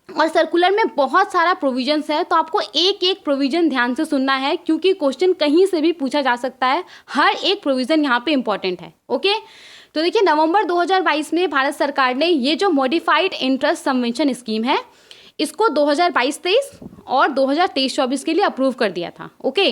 और सर्कुलर में बहुत सारा प्रोविजंस है, तो आपको एक एक प्रोविजन ध्यान से सुनना है क्योंकि क्वेश्चन कहीं से भी पूछा जा सकता है। हर एक प्रोविजन यहाँ पे इंपॉर्टेंट है। ओके, तो देखिए नवंबर 2022 में भारत सरकार ने ये जो मॉडिफाइड इंटरेस्ट सबवेंशन स्कीम है इसको 2022-23 और 2023-24 के लिए अप्रूव कर दिया था। ओके,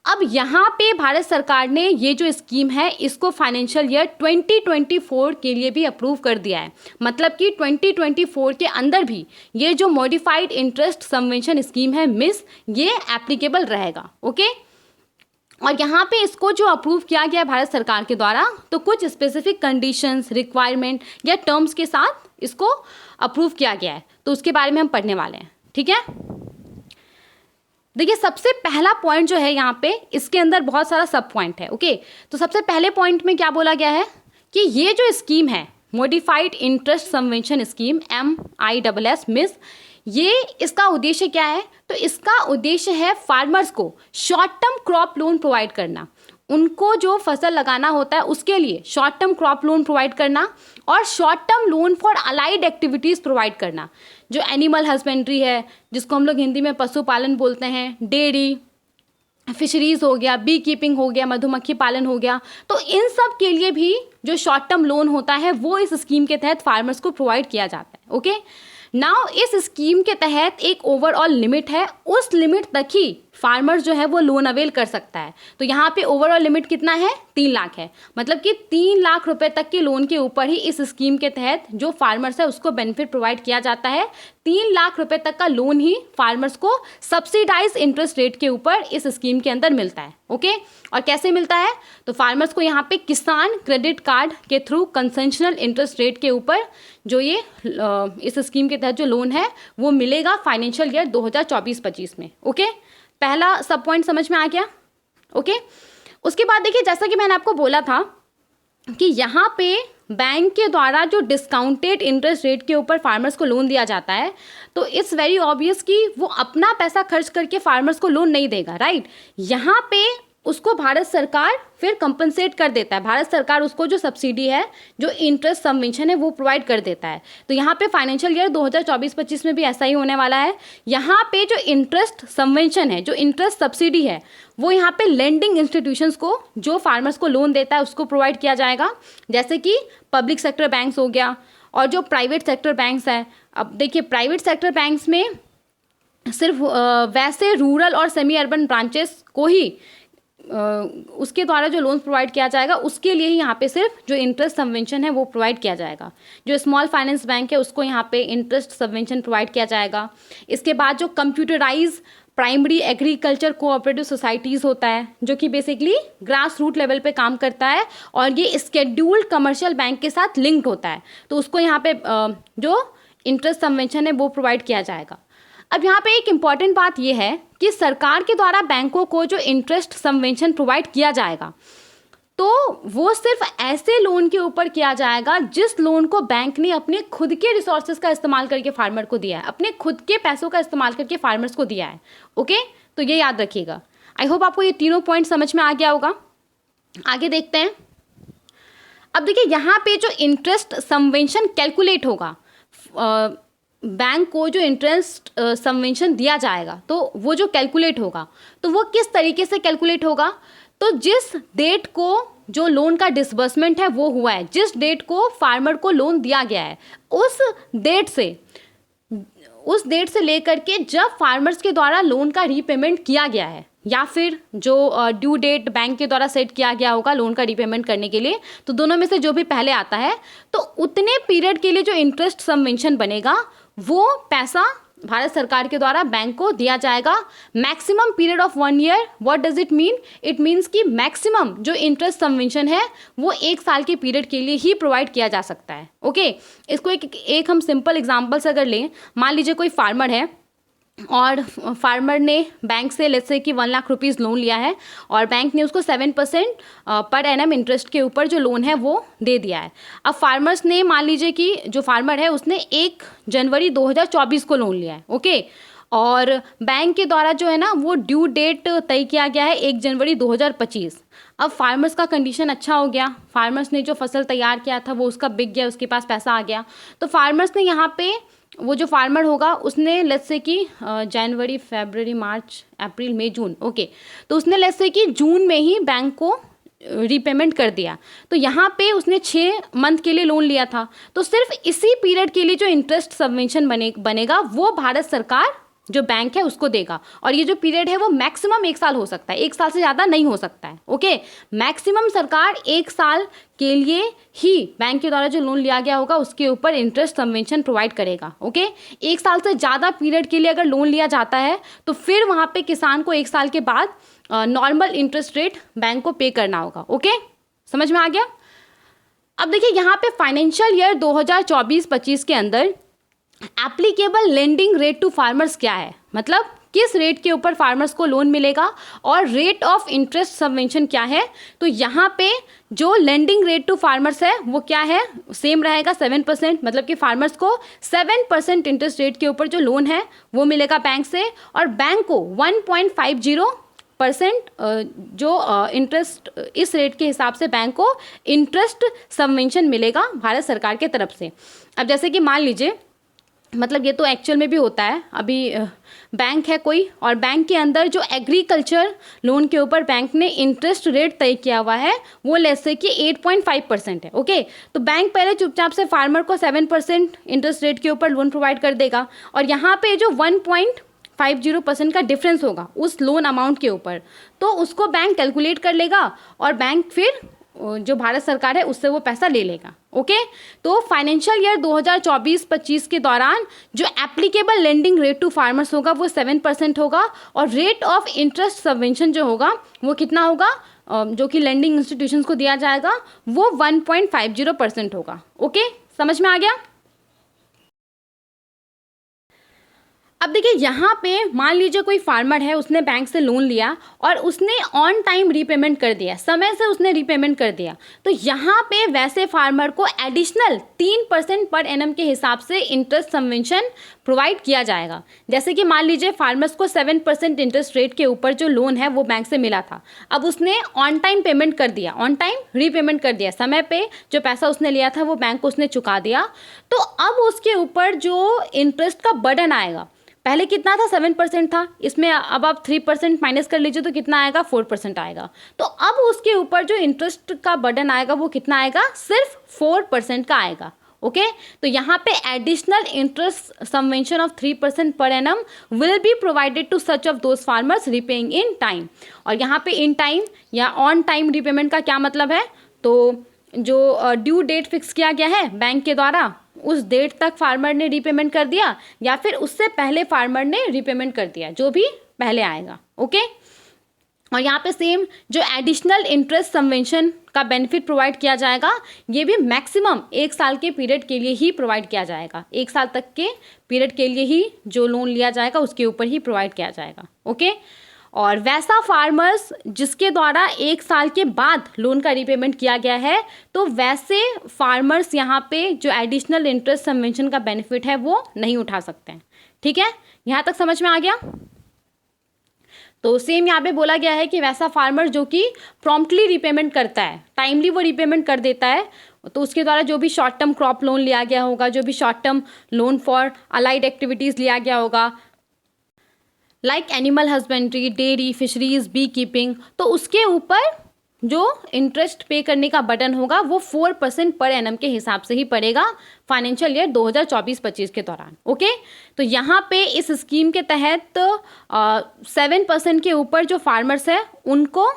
अब यहाँ पे भारत सरकार ने ये जो स्कीम है इसको फाइनेंशियल ईयर 2024 के लिए भी अप्रूव कर दिया है, मतलब कि 2024 के अंदर भी ये जो मॉडिफाइड इंटरेस्ट सबवेंशन स्कीम है मिस ये एप्लीकेबल रहेगा। ओके, और यहाँ पे इसको जो अप्रूव किया गया है भारत सरकार के द्वारा तो कुछ स्पेसिफिक कंडीशंस, रिक्वायरमेंट या टर्म्स के साथ इसको अप्रूव किया गया है, तो उसके बारे में हम पढ़ने वाले हैं। ठीक है, देखिए सबसे पहला पॉइंट जो है यहाँ पे इसके अंदर बहुत सारा सब पॉइंट है। ओके, तो सबसे पहले पॉइंट में क्या बोला गया है कि ये जो स्कीम है modified interest subvention scheme MISS miss, ये इसका उद्देश्य क्या है, तो इसका उद्देश्य है फार्मर्स को short term crop loan provide करना। उनको जो फसल लगाना होता है उसके लिए short term crop loan provide करना और short term loan for allied activities provide करना। जो एनिमल हस्बेंड्री है जिसको हम लोग हिंदी में पशुपालन बोलते हैं, डेयरी, फिशरीज हो गया, बी कीपिंग हो गया, मधुमक्खी पालन हो गया, तो इन सब के लिए भी जो शॉर्ट टर्म लोन होता है वो इस स्कीम के तहत फार्मर्स को प्रोवाइड किया जाता है। ओके, नाउ इस स्कीम के तहत एक ओवरऑल लिमिट है, उस लिमिट तक ही फार्मर्स जो है वो लोन अवेल कर सकता है। तो यहाँ पे ओवरऑल लिमिट कितना है, 3 लाख है, मतलब कि 3 लाख रुपए तक के लोन के ऊपर ही इस स्कीम के तहत जो फार्मर्स है उसको बेनिफिट प्रोवाइड किया जाता है। 3 लाख रुपए तक का लोन ही फार्मर्स को सब्सिडाइज इंटरेस्ट रेट के ऊपर इस स्कीम के अंदर मिलता है। ओके, और कैसे मिलता है, तो फार्मर्स को यहाँ पे किसान क्रेडिट कार्ड के थ्रू कंसेशनल इंटरेस्ट रेट के ऊपर जो ये इस स्कीम के तहत जो लोन है वो मिलेगा फाइनेंशियल ईयर 2024-25 में। ओके, पहला सब पॉइंट समझ में आ गया। ओके, उसके बाद देखिए, जैसा कि मैंने आपको बोला था कि यहाँ पे बैंक के द्वारा जो डिस्काउंटेड इंटरेस्ट रेट के ऊपर फार्मर्स को लोन दिया जाता है, तो इट्स वेरी ऑब्वियस कि वो अपना पैसा खर्च करके फार्मर्स को लोन नहीं देगा, राइट। यहाँ पे उसको भारत सरकार फिर कंपनसेट कर देता है, भारत सरकार उसको जो सब्सिडी है, जो इंटरेस्ट सबवेंशन है वो प्रोवाइड कर देता है। तो यहाँ पे फाइनेंशियल ईयर 2024-25 में भी ऐसा ही होने वाला है। यहाँ पे जो इंटरेस्ट सबवेंशन है, जो इंटरेस्ट सब्सिडी है, वो यहाँ पे लेंडिंग इंस्टीट्यूशंस को, जो फार्मर्स को लोन देता है उसको प्रोवाइड किया जाएगा, जैसे कि पब्लिक सेक्टर बैंक्स हो गया और जो प्राइवेट सेक्टर बैंक्स हैं। अब देखिए, प्राइवेट सेक्टर बैंक्स में सिर्फ वैसे रूरल और सेमी अर्बन ब्रांचेस को ही उसके द्वारा जो लोन प्रोवाइड किया जाएगा उसके लिए ही यहाँ पे सिर्फ जो इंटरेस्ट सबवेंशन है वो प्रोवाइड किया जाएगा। जो स्मॉल फाइनेंस बैंक है उसको यहाँ पे इंटरेस्ट सबवेंशन प्रोवाइड किया जाएगा। इसके बाद जो computerise primary agriculture cooperative societies होता है, जो कि बेसिकली ग्रास रूट लेवल पे काम करता है और ये स्केड्यूल्ड कमर्शियल बैंक के साथ लिंक्ड होता है, तो उसको यहाँ पे जो इंटरेस्ट सबवेंशन है वो प्रोवाइड किया जाएगा। अब यहाँ पे एक इम्पॉर्टेंट बात यह है कि सरकार के द्वारा बैंकों को जो इंटरेस्ट सबवेंशन प्रोवाइड किया जाएगा, तो वो सिर्फ ऐसे लोन के ऊपर किया जाएगा जिस लोन को बैंक ने अपने खुद के रिसोर्सेज का इस्तेमाल करके फार्मर को दिया है, अपने खुद के पैसों का इस्तेमाल करके फार्मर्स को दिया है। ओके, तो ये याद रखिएगा। आई होप आपको ये तीनों पॉइंट समझ में आ गया होगा। आगे देखते हैं। अब देखिए, यहाँ पे जो इंटरेस्ट सबवेंशन कैलकुलेट होगा, बैंक को जो इंटरेस्ट सबवेंशन दिया जाएगा, तो वो जो कैलकुलेट होगा, तो वो किस तरीके से कैलकुलेट होगा, तो जिस डेट को जो लोन का डिसबर्समेंट है वो हुआ है, जिस डेट को फार्मर को लोन दिया गया है, उस डेट से लेकर के जब फार्मर्स के द्वारा लोन का रीपेमेंट किया गया है, या फिर जो ड्यू डेट बैंक के द्वारा सेट किया गया होगा लोन का रीपेमेंट करने के लिए, तो दोनों में से जो भी पहले आता है, तो उतने पीरियड के लिए जो इंटरेस्ट सबवेंशन बनेगा वो पैसा भारत सरकार के द्वारा बैंक को दिया जाएगा। Maximum period of 1 year, what does it mean, it means कि मैक्सिमम जो इंटरेस्ट सबवेंशन है वो 1 साल के पीरियड के लिए ही प्रोवाइड किया जा सकता है। ओके, इसको एक हम सिंपल एग्जांपल से अगर लें, मान लीजिए कोई फार्मर है और फार्मर ने बैंक से लेट्स से कि 1 लाख रुपीज़ लोन लिया है और बैंक ने उसको 7% पर एनम इंटरेस्ट के ऊपर जो लोन है वो दे दिया है। अब फार्मर्स ने, मान लीजिए कि जो फार्मर है उसने 1 जनवरी 2024 को लोन लिया है। ओके, और बैंक के द्वारा जो है ना वो ड्यू डेट तय किया गया है 1 जनवरी 2025। अब फार्मर्स का कंडीशन अच्छा हो गया, फार्मर्स ने जो फसल तैयार किया था वो उसका बिक गया, उसके पास पैसा आ गया, तो फार्मर्स ने यहाँ पे, वो जो फार्मर होगा उसने लेट्स से कि जनवरी, फरवरी, मार्च, अप्रैल, मई, जून, ओके, तो उसने लेट्स से कि जून में ही बैंक को रीपेमेंट कर दिया। तो यहाँ पे उसने 6 मंथ के लिए लोन लिया था, तो सिर्फ इसी पीरियड के लिए जो इंटरेस्ट सबवेंशन बनेगा वो भारत सरकार जो बैंक है उसको देगा। और ये जो पीरियड है वो मैक्सिमम 1 साल हो सकता है, 1 साल से ज़्यादा नहीं हो सकता है। ओके, मैक्सिमम सरकार 1 साल के लिए ही बैंक के द्वारा जो लोन लिया गया होगा उसके ऊपर इंटरेस्ट सबवेंशन प्रोवाइड करेगा। ओके, 1 साल से ज़्यादा पीरियड के लिए अगर लोन लिया जाता है तो फिर वहाँ पे किसान को 1 साल के बाद नॉर्मल इंटरेस्ट रेट बैंक को पे करना होगा। ओके, समझ में आ गया। अब देखिए, यहाँ पे फाइनेंशियल ईयर 2024-25 के अंदर applicable lending rate to farmers क्या है, मतलब किस रेट के ऊपर फार्मर्स को लोन मिलेगा और रेट ऑफ इंटरेस्ट सबवेंशन क्या है। तो यहाँ पे जो लेंडिंग रेट टू फार्मर्स है वो क्या है, सेम रहेगा 7%, मतलब कि फार्मर्स को 7% इंटरेस्ट रेट के ऊपर जो लोन है वो मिलेगा बैंक से, और बैंक को 1.50% जो इंटरेस्ट, इस रेट के हिसाब से बैंक को इंटरेस्ट सबवेंशन मिलेगा भारत सरकार के तरफ से। अब जैसे कि मान लीजिए मतलब ये तो एक्चुअल में भी होता है। अभी बैंक है कोई, और बैंक के अंदर जो एग्रीकल्चर लोन के ऊपर बैंक ने इंटरेस्ट रेट तय किया हुआ है वो लेट्स से कि 8.5% है। ओके, तो बैंक पहले चुपचाप से फार्मर को 7% इंटरेस्ट रेट के ऊपर लोन प्रोवाइड कर देगा, और यहाँ पे जो 1.50% का डिफरेंस होगा उस लोन अमाउंट के ऊपर, तो उसको बैंक कैलकुलेट कर लेगा और बैंक फिर जो भारत सरकार है उससे वो पैसा ले लेगा। ओके, तो फाइनेंशियल ईयर 2024-25 के दौरान जो applicable lending rate to farmers होगा वो 7% होगा, और रेट ऑफ इंटरेस्ट सबवेंशन जो होगा वो कितना होगा, जो कि लेंडिंग इंस्टीट्यूशंस को दिया जाएगा, वो 1.50% होगा। ओके, समझ में आ गया। अब देखिए यहाँ पे मान लीजिए कोई फार्मर है, उसने बैंक से लोन लिया और उसने ऑन टाइम रीपेमेंट कर दिया, समय से उसने रीपेमेंट कर दिया, तो यहाँ पे वैसे फार्मर को एडिशनल 3% पर एनम के हिसाब से इंटरेस्ट सबवेंशन प्रोवाइड किया जाएगा। जैसे कि मान लीजिए फार्मर्स को 7% इंटरेस्ट रेट के ऊपर जो लोन है वो बैंक से मिला था, अब उसने ऑन टाइम पेमेंट कर दिया, ऑन टाइम रीपेमेंट कर दिया, समय पे जो पैसा उसने लिया था वो बैंक को उसने चुका दिया, तो अब उसके ऊपर जो इंटरेस्ट का बर्डन आएगा, पहले कितना था, 7% था, इसमें अब आप 3% माइनस कर लीजिए तो कितना आएगा, 4% आएगा। तो अब उसके ऊपर जो इंटरेस्ट का बर्डन आएगा वो कितना आएगा, सिर्फ 4% का आएगा। ओके, तो यहाँ पे additional interest subvention of 3% per annum will be provided to such of those farmers repaying in time. और यहाँ पे इन टाइम या ऑन टाइम रीपेमेंट का क्या मतलब है, तो जो ड्यू डेट फिक्स किया गया है बैंक के द्वारा उस डेट तक फार्मर ने रीपेमेंट कर दिया, या फिर उससे पहले फार्मर ने रीपेमेंट कर दिया, जो भी पहले आएगा। ओके, और यहाँ पे सेम जो एडिशनल इंटरेस्ट सबवेंशन का बेनिफिट प्रोवाइड किया जाएगा ये भी मैक्सिमम 1 साल के पीरियड के लिए ही प्रोवाइड किया जाएगा, 1 साल तक के पीरियड के लिए ही जो लोन लिया जाएगा उसके ऊपर ही प्रोवाइड किया जाएगा। ओके, और वैसा फार्मर्स जिसके द्वारा 1 साल के बाद लोन का रीपेमेंट किया गया है, तो वैसे फार्मर्स यहाँ पे जो एडिशनल इंटरेस्ट सबवेंशन का बेनिफिट है वो नहीं उठा सकते हैं। ठीक है, यहाँ तक समझ में आ गया। तो सेम यहाँ पे बोला गया है कि वैसा फार्मर जो कि प्रॉम्प्टली रीपेमेंट करता है, टाइमली वो रीपेमेंट कर देता है, तो उसके द्वारा जो भी शॉर्ट टर्म क्रॉप लोन लिया गया होगा, जो भी short term loan for allied activities लिया गया होगा, like animal husbandry, dairy, fisheries, bee keeping, तो उसके ऊपर जो इंटरेस्ट पे करने का बर्डन होगा वो 4% पर एनम के हिसाब से ही पड़ेगा फाइनेंशियल ईयर 2024-25 के दौरान। ओके, तो यहाँ पे इस स्कीम के तहत 7% के ऊपर जो फार्मर्स है उनको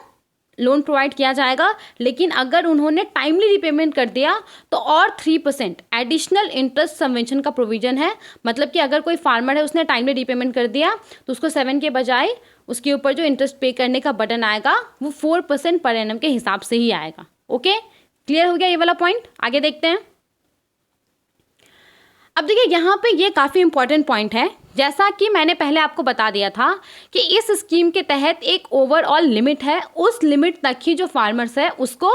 लोन प्रोवाइड किया जाएगा, लेकिन अगर उन्होंने टाइमली रिपेमेंट कर दिया तो और 3% एडिशनल इंटरेस्ट सबवेंशन का प्रोविजन है। मतलब कि अगर कोई फार्मर है उसने टाइमली रिपेमेंट कर दिया तो उसको 7 के बजाय उसके ऊपर जो इंटरेस्ट पे करने का बर्डन आएगा वो 4% पर एनम के हिसाब से ही आएगा। ओके, क्लियर हो गया ये वाला पॉइंट। आगे देखते हैं। अब देखिए यहाँ पे ये काफ़ी इंपॉर्टेंट पॉइंट है, जैसा कि मैंने पहले आपको बता दिया था कि इस स्कीम के तहत एक ओवरऑल लिमिट है, उस लिमिट तक ही जो फार्मर्स है उसको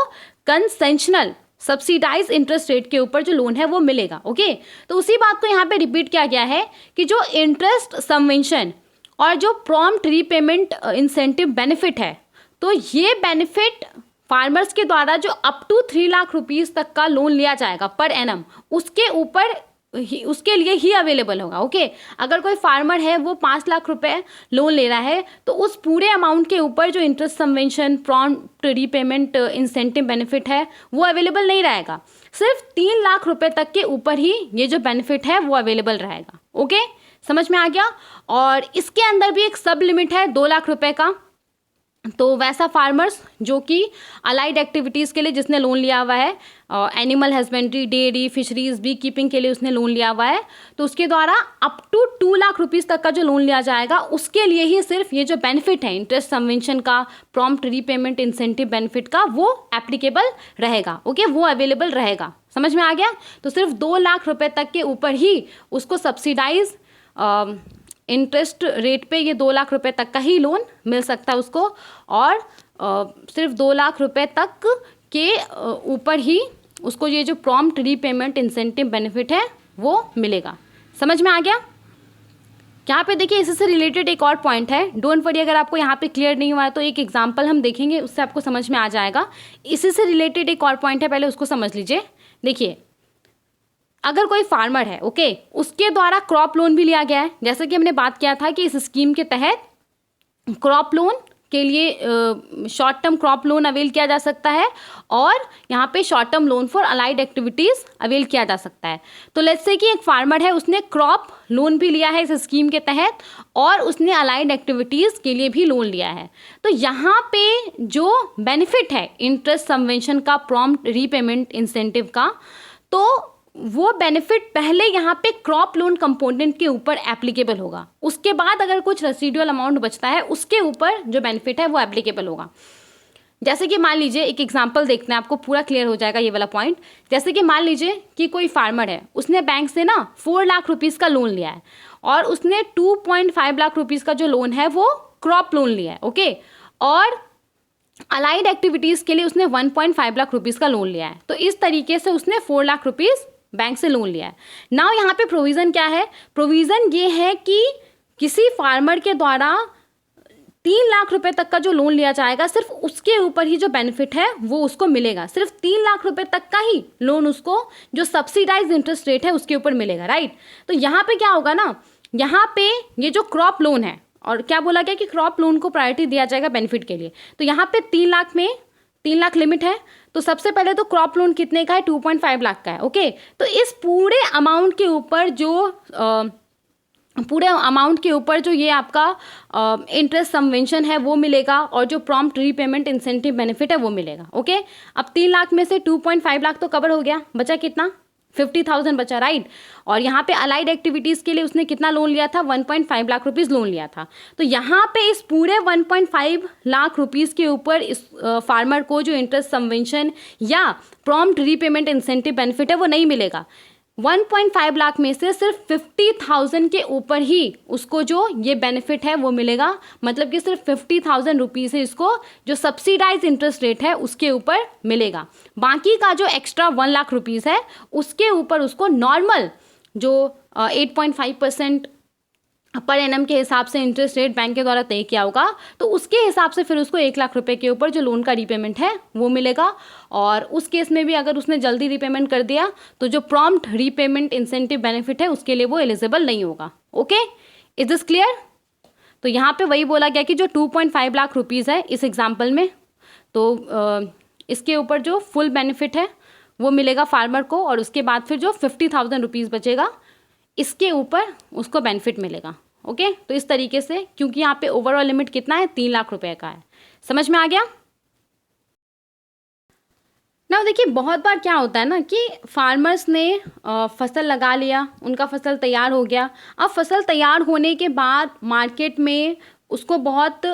कंसेशनल सब्सिडाइज इंटरेस्ट रेट के ऊपर जो लोन है वो मिलेगा। ओके, तो उसी बात को यहाँ पे रिपीट किया गया है कि जो इंटरेस्ट सबवेंशन और जो प्रॉम्प्ट रीपेमेंट इंसेंटिव बेनिफिट है, तो ये बेनिफिट फार्मर्स के द्वारा जो अप टू 3 लाख रुपीज़ तक का लोन लिया जाएगा पर एनम, उसके लिए ही अवेलेबल होगा। ओके, अगर कोई फार्मर है वो 5 लाख रुपए लोन ले रहा है तो उस पूरे अमाउंट के ऊपर जो interest subvention, prompt repayment incentive benefit है वो अवेलेबल नहीं रहेगा, सिर्फ 3 लाख रुपए तक के ऊपर ही ये जो बेनिफिट है वो अवेलेबल रहेगा। ओके, समझ में आ गया। और इसके अंदर भी एक सब लिमिट है 2 लाख रुपए का। तो वैसा फार्मर्स जो कि अलाइड एक्टिविटीज़ के लिए जिसने लोन लिया हुआ है, animal husbandry, dairy, fisheries, bee keeping के लिए उसने लोन लिया हुआ है, तो उसके द्वारा अप टू 2 लाख रुपीज़ तक का जो लोन लिया जाएगा उसके लिए ही सिर्फ ये जो बेनिफिट है इंटरेस्ट सबवेंशन का, प्रॉम्प्ट रीपेमेंट इंसेंटिव बेनिफिट का, वो एप्लीकेबल रहेगा। ओके, वो अवेलेबल रहेगा। समझ में आ गया। तो सिर्फ 2 लाख रुपए तक के ऊपर ही उसको सब्सिडाइज इंटरेस्ट रेट पे ये 2 लाख रुपए तक का ही लोन मिल सकता है उसको, और सिर्फ 2 लाख रुपए तक के ऊपर ही उसको ये जो प्रॉम्प्ट रीपेमेंट इंसेंटिव बेनिफिट है वो मिलेगा। समझ में आ गया। यहाँ पे देखिए इससे रिलेटेड एक और पॉइंट है, डोंट वरी अगर आपको यहाँ पे क्लियर नहीं हुआ है तो एक एग्जांपल हम देखेंगे, उससे आपको समझ में आ जाएगा। इसी से रिलेटेड एक और पॉइंट है, पहले उसको समझ लीजिए। देखिए अगर कोई फार्मर है, ओके, उसके द्वारा क्रॉप लोन भी लिया गया है, जैसे कि हमने बात किया था कि इस स्कीम के तहत क्रॉप लोन के लिए short term crop loan avail किया जा सकता है और यहाँ पे short term loan for allied activities avail किया जा सकता है। तो लेट्स से कि एक फार्मर है, उसने क्रॉप लोन भी लिया है इस स्कीम के तहत और उसने अलाइड एक्टिविटीज़ के लिए भी लोन लिया है। तो यहाँ पे जो बेनिफिट है इंटरेस्ट सबवेंशन का, प्रॉम्प्ट रीपेमेंट इंसेंटिव का, तो वो बेनिफिट पहले यहाँ पे क्रॉप लोन कंपोनेंट के ऊपर एप्लीकेबल होगा। उसके बाद अगर कुछ रेसिडुअल अमाउंट बचता है उसके ऊपर जो बेनिफिट है वो एप्लीकेबल होगा। जैसे कि मान लीजिए, एक एग्जांपल देखते हैं, आपको पूरा क्लियर हो जाएगा ये वाला पॉइंट। जैसे कि मान लीजिए कि कोई फार्मर है, उसने बैंक से ना 4 लाख रुपीज़ का लोन लिया है और उसने 2.5 लाख रुपीज़ का जो लोन है वो क्रॉप लोन लिया है, ओके, और अलाइड एक्टिविटीज़ के लिए उसने 1.5 लाख रुपीज़ का लोन लिया है। तो इस तरीके से उसने 4 लाख रुपीज़ बैंक से लोन लिया है। नाउ यहाँ पे प्रोविज़न क्या है? प्रोविज़न ये है कि किसी फार्मर के द्वारा 3 लाख रुपए तक का जो लोन लिया जाएगा, सिर्फ उसके ऊपर ही जो बेनिफिट है वो उसको मिलेगा। सिर्फ 3 लाख रुपए तक का ही लोन उसको जो सब्सिडाइज इंटरेस्ट रेट है उसके ऊपर मिलेगा, राइट। तो यहाँ पे क्या होगा ना, यहाँ पे ये जो क्रॉप लोन है, और क्या बोला गया कि क्रॉप लोन को प्रायोरिटी दिया जाएगा बेनिफिट के लिए, तो यहाँ पे 3 लाख में 3 लाख लिमिट है। तो सबसे पहले तो क्रॉप लोन कितने का है? 2.5 लाख का है, ओके। तो इस पूरे अमाउंट के ऊपर जो ये आपका इंटरेस्ट सबवेंशन है वो मिलेगा और जो प्रॉम्प्ट रीपेमेंट इंसेंटिव बेनिफिट है वो मिलेगा, ओके। अब 3 लाख में से 2.5 लाख तो कवर हो गया, बचा कितना? 50,000 बचा, राइट। और यहाँ पे अलाइड एक्टिविटीज़ के लिए उसने कितना लोन लिया था? 1.5 लाख रुपीज़ लोन लिया था। तो यहाँ पे इस पूरे 1.5 लाख रुपीज़ के ऊपर इस फार्मर को जो इंटरेस्ट सबवेंशन या प्रॉम्प्ट रीपेमेंट इंसेंटिव बेनिफिट है वो नहीं मिलेगा। 1.5 लाख में से सिर्फ 50,000 के ऊपर ही उसको जो ये बेनिफिट है वो मिलेगा। मतलब कि सिर्फ 50,000 रुपीज़ है इसको जो सब्सिडाइज इंटरेस्ट रेट है उसके ऊपर मिलेगा। बाकी का जो एक्स्ट्रा 1 लाख रुपीज़ है उसके ऊपर उसको नॉर्मल जो 8.5% पर एनम के हिसाब से इंटरेस्ट रेट बैंक के द्वारा तय किया होगा, तो उसके हिसाब से फिर उसको 1 लाख रुपए के ऊपर जो लोन का रीपेमेंट है वो मिलेगा। और उस केस में भी अगर उसने जल्दी रीपेमेंट कर दिया तो जो प्रॉम्प्ट रीपेमेंट इंसेंटिव बेनिफिट है उसके लिए वो एलिजिबल नहीं होगा, ओके। Is this clear? तो यहाँ पे वही बोला गया कि जो 2.5 लाख रुपीज़ है इस एग्जाम्पल में, तो इसके ऊपर जो फुल बेनिफिट है वो मिलेगा फार्मर को, और उसके बाद फिर जो 50,000 रुपीज़ बचेगा इसके ऊपर उसको बेनिफिट मिलेगा, ओके। तो इस तरीके से, क्योंकि यहाँ पे ओवरऑल लिमिट कितना है? 3 लाख रुपए का है। समझ में आ गया ना? देखिए, बहुत बार क्या होता है ना कि फार्मर्स ने फसल लगा लिया, उनका फसल तैयार हो गया। अब फसल तैयार होने के बाद मार्केट में उसको बहुत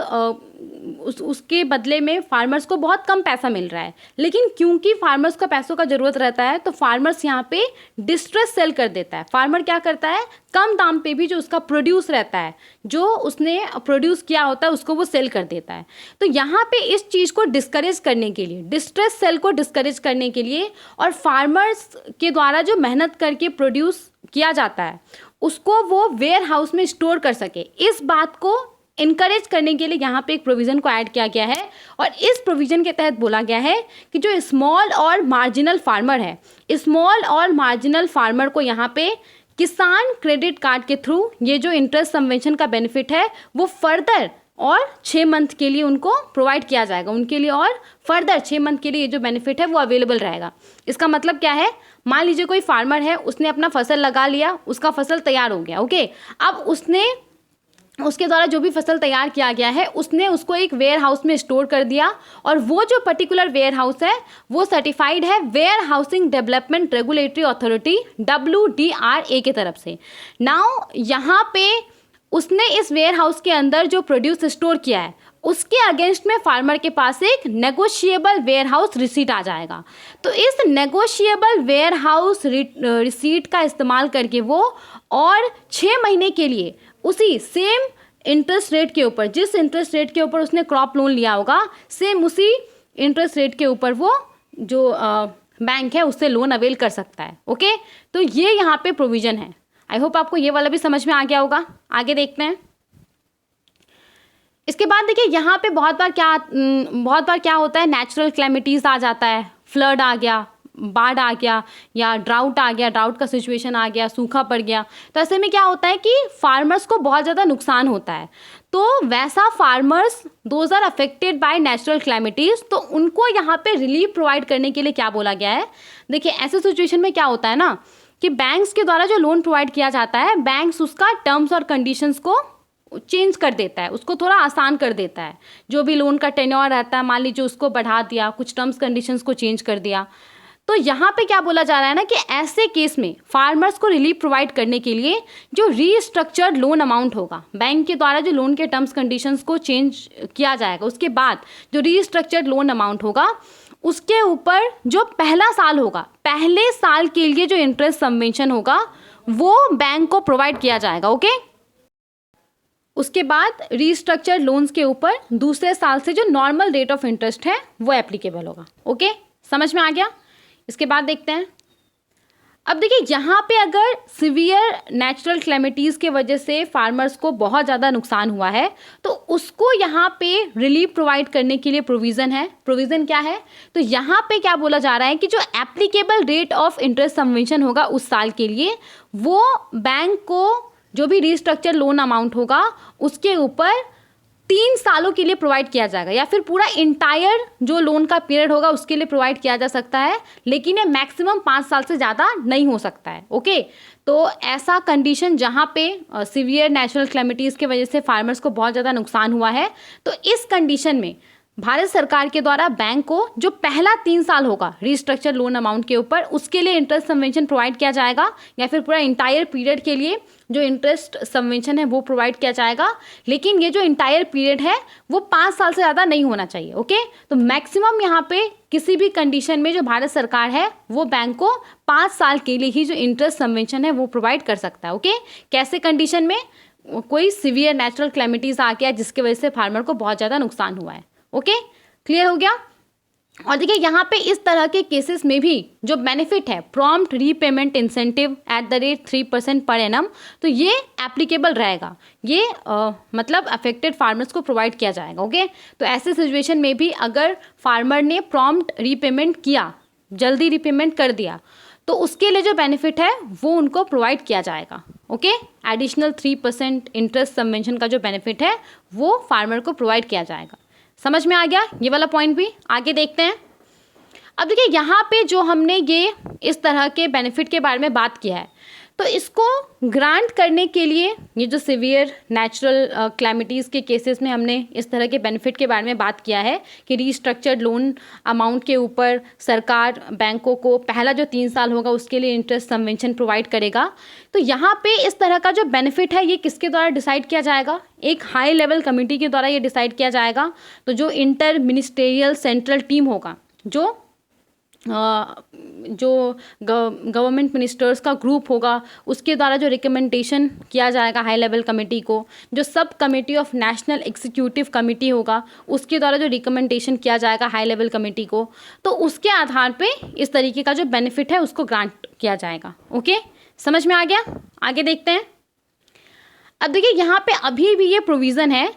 उसके बदले में फार्मर्स को बहुत कम पैसा मिल रहा है, लेकिन क्योंकि फार्मर्स को पैसों का ज़रूरत रहता है तो फार्मर्स यहाँ पे डिस्ट्रेस सेल कर देता है। फार्मर क्या करता है? कम दाम पे भी जो उसका प्रोड्यूस रहता है, जो उसने प्रोड्यूस किया होता है, उसको वो सेल कर देता है। तो यहाँ पे इस चीज़ को डिस्करेज करने के लिए, डिस्ट्रेस सेल को डिस्करेज करने के लिए, और फार्मर्स के द्वारा जो मेहनत करके प्रोड्यूस किया जाता है उसको वो वेयर हाउस में स्टोर कर सके, इस बात को इनकरेज करने के लिए यहाँ पे एक प्रोविज़न को ऐड किया गया है। और इस प्रोविज़न के तहत बोला गया है कि जो स्मॉल और मार्जिनल फार्मर है, स्मॉल और मार्जिनल फार्मर को यहाँ पे किसान क्रेडिट कार्ड के थ्रू ये जो इंटरेस्ट सबवेंशन का बेनिफिट है वो फर्दर और 6 मंथ के लिए उनको प्रोवाइड किया जाएगा। उनके लिए और फर्दर 6 मंथ के लिए ये जो बेनिफिट है वो अवेलेबल रहेगा। इसका मतलब क्या है? मान लीजिए कोई फार्मर है, उसने अपना फसल लगा लिया, उसका फसल तैयार हो गया, ओके। अब उसके द्वारा जो भी फसल तैयार किया गया है उसने उसको एक वेयर हाउस में स्टोर कर दिया, और वो जो पर्टिकुलर वेयर हाउस है वो सर्टिफाइड है warehousing development regulatory authority WDRA की तरफ से। नाउ यहाँ पे उसने इस वेयर हाउस के अंदर जो प्रोड्यूस स्टोर किया है उसके अगेंस्ट में फार्मर के पास एक नेगोशिएबल वेयर हाउस रिसीट आ जाएगा। तो इस नेगोशिएबल वेयर हाउस रिसीट का इस्तेमाल करके वो और 6 महीने के लिए उसी सेम इंटरेस्ट रेट के ऊपर, जिस इंटरेस्ट रेट के ऊपर उसने क्रॉप लोन लिया होगा, सेम उसी इंटरेस्ट रेट के ऊपर वो जो बैंक है उससे लोन अवेल कर सकता है, ओके। तो ये यहाँ पे प्रोविज़न है। आई होप आपको ये वाला भी समझ में आ गया होगा। आगे देखते हैं। इसके बाद देखिए, यहाँ पे बहुत बार क्या होता है, नेचुरल क्लैमिटीज़ आ जाता है, फ्लड आ गया, बाढ़ आ गया या ड्राउट आ गया, ड्राउट का सिचुएशन आ गया, सूखा पड़ गया, तो ऐसे में क्या होता है कि फार्मर्स को बहुत ज़्यादा नुकसान होता है। तो वैसा farmers those are affected by natural calamities, तो उनको यहाँ पे रिलीफ प्रोवाइड करने के लिए क्या बोला गया है। देखिए ऐसे सिचुएशन में क्या होता है ना कि बैंक्स के द्वारा जो लोन प्रोवाइड किया जाता है, बैंक्स उसका टर्म्स और कंडीशंस को चेंज कर देता है, उसको थोड़ा आसान कर देता है। जो भी लोन का टेन्योर रहता है, मान लीजिए उसको बढ़ा दिया, कुछ टर्म्स कंडीशंस को चेंज कर दिया। तो यहाँ पे क्या बोला जा रहा है ना कि ऐसे केस में फार्मर्स को रिलीफ प्रोवाइड करने के लिए जो रीस्ट्रक्चर्ड लोन अमाउंट होगा, बैंक के द्वारा जो लोन के टर्म्स कंडीशंस को चेंज किया जाएगा, उसके बाद जो रीस्ट्रक्चर्ड लोन अमाउंट होगा उसके ऊपर जो पहला साल होगा, पहले साल के लिए जो इंटरेस्ट सबवेंशन होगा वो बैंक को प्रोवाइड किया जाएगा। ओके, उसके बाद रीस्ट्रक्चर्ड लोन्स के ऊपर दूसरे साल से जो नॉर्मल रेट ऑफ इंटरेस्ट है वो एप्लीकेबल होगा। ओके, समझ में आ गया। इसके बाद देखते हैं, अब देखिए यहाँ पे अगर सिवियर नेचुरल क्लैमिटीज़ के वजह से फार्मर्स को बहुत ज़्यादा नुकसान हुआ है तो उसको यहाँ पे रिलीफ प्रोवाइड करने के लिए प्रोविज़न है। प्रोविज़न क्या है, तो यहाँ पे क्या बोला जा रहा है कि जो applicable rate of interest subvention होगा उस साल के लिए, वो बैंक को जो भी रीस्ट्रक्चर लोन अमाउंट होगा उसके ऊपर 3 सालों के लिए प्रोवाइड किया जाएगा, या फिर पूरा इंटायर जो लोन का पीरियड होगा उसके लिए प्रोवाइड किया जा सकता है, लेकिन ये मैक्सिमम 5 साल से ज़्यादा नहीं हो सकता है। ओके, तो ऐसा कंडीशन जहाँ पे सीवियर नेचुरल क्लैमिटीज़ की वजह से फार्मर्स को बहुत ज़्यादा नुकसान हुआ है, तो इस कंडीशन में भारत सरकार के द्वारा बैंक को जो पहला 3 साल होगा रीस्ट्रक्चर लोन अमाउंट के ऊपर, उसके लिए इंटरेस्ट सबवेंशन प्रोवाइड किया जाएगा, या फिर पूरा इंटायर पीरियड के लिए जो इंटरेस्ट सबवेंशन है वो प्रोवाइड किया जाएगा। लेकिन ये जो इंटायर पीरियड है वो 5 साल से ज़्यादा नहीं होना चाहिए। ओके, तो मैक्सिमम यहाँ पे किसी भी कंडीशन में जो भारत सरकार है वो बैंक को 5 साल के लिए ही जो इंटरेस्ट सबवेंशन है वो प्रोवाइड कर सकता है। ओके, कैसे कंडीशन में, कोई सीवियर नेचुरल क्लैमिटीज़ आ गया जिसकी वजह से फार्मर को बहुत ज़्यादा नुकसान हुआ है। ओके, क्लियर हो गया। और देखिए यहाँ पे इस तरह के केसेस में भी जो बेनिफिट है prompt repayment incentive at the rate 3% per annum, तो ये एप्लीकेबल रहेगा, ये मतलब अफेक्टेड फार्मर्स को प्रोवाइड किया जाएगा। ओके, तो ऐसे सिचुएशन में भी अगर फार्मर ने प्रॉम्प्ट रीपेमेंट किया, जल्दी रीपेमेंट कर दिया, तो उसके लिए जो बेनिफिट है वो उनको प्रोवाइड किया जाएगा। ओके, एडिशनल 3% इंटरेस्ट सबवेंशन का जो बेनिफिट है वो फार्मर को प्रोवाइड किया जाएगा। समझ में आ गया ये वाला पॉइंट भी। आगे देखते हैं। अब देखिए यहाँ पे जो हमने ये इस तरह के बेनिफिट के बारे में बात किया है, तो इसको ग्रांट करने के लिए ये जो सिवियर नेचुरल क्लैमिटीज़ के केसेस में हमने इस तरह के बेनिफिट के बारे में बात किया है कि रीस्ट्रक्चर्ड लोन अमाउंट के ऊपर सरकार बैंकों को पहला जो 3 साल होगा उसके लिए इंटरेस्ट सबवेंशन प्रोवाइड करेगा। तो यहाँ पे इस तरह का जो बेनिफिट है ये किसके द्वारा डिसाइड किया जाएगा, एक हाई लेवल कमेटी के द्वारा ये डिसाइड किया जाएगा। तो जो इंटर मिनिस्ट्रियल सेंट्रल टीम होगा, जो गवर्नमेंट मिनिस्टर्स का ग्रुप होगा, उसके द्वारा जो रिकमेंडेशन किया जाएगा हाई लेवल कमेटी को, जो sub committee of national executive committee होगा उसके द्वारा जो रिकमेंडेशन किया जाएगा हाई लेवल कमेटी को, तो उसके आधार पे इस तरीके का जो बेनिफिट है उसको ग्रांट किया जाएगा। ओके, समझ में आ गया। आगे देखते हैं। अब देखिए यहाँ पे अभी भी ये प्रोविज़न है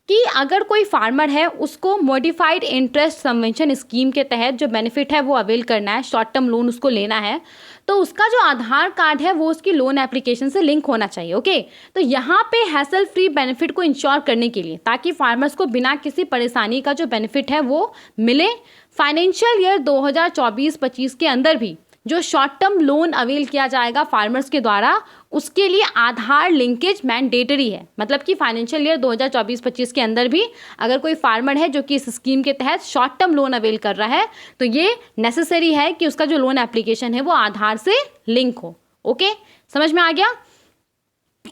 कि अगर कोई फार्मर है उसको मॉडिफाइड इंटरेस्ट सबवेंशन स्कीम के तहत जो बेनिफिट है वो अवेल करना है, शॉर्ट टर्म लोन उसको लेना है, तो उसका जो आधार कार्ड है वो उसकी लोन एप्लीकेशन से लिंक होना चाहिए। ओके, तो यहाँ पे हैसल फ्री बेनिफिट को इंश्योर करने के लिए, ताकि फार्मर्स को बिना किसी परेशानी का जो बेनिफिट है वो मिले, फाइनेंशियल ईयर 2024-25 के अंदर भी जो शॉर्ट टर्म लोन अवेल किया जाएगा फार्मर्स के द्वारा, उसके लिए आधार लिंकेज मैंडेटरी है। मतलब कि फाइनेंशियल ईयर 2024-25 के अंदर भी अगर कोई फार्मर है जो कि इस स्कीम के तहत शॉर्ट टर्म लोन अवेल कर रहा है, तो ये नेसेसरी है कि उसका जो लोन एप्लीकेशन है वो आधार से लिंक हो। ओके, समझ में आ गया।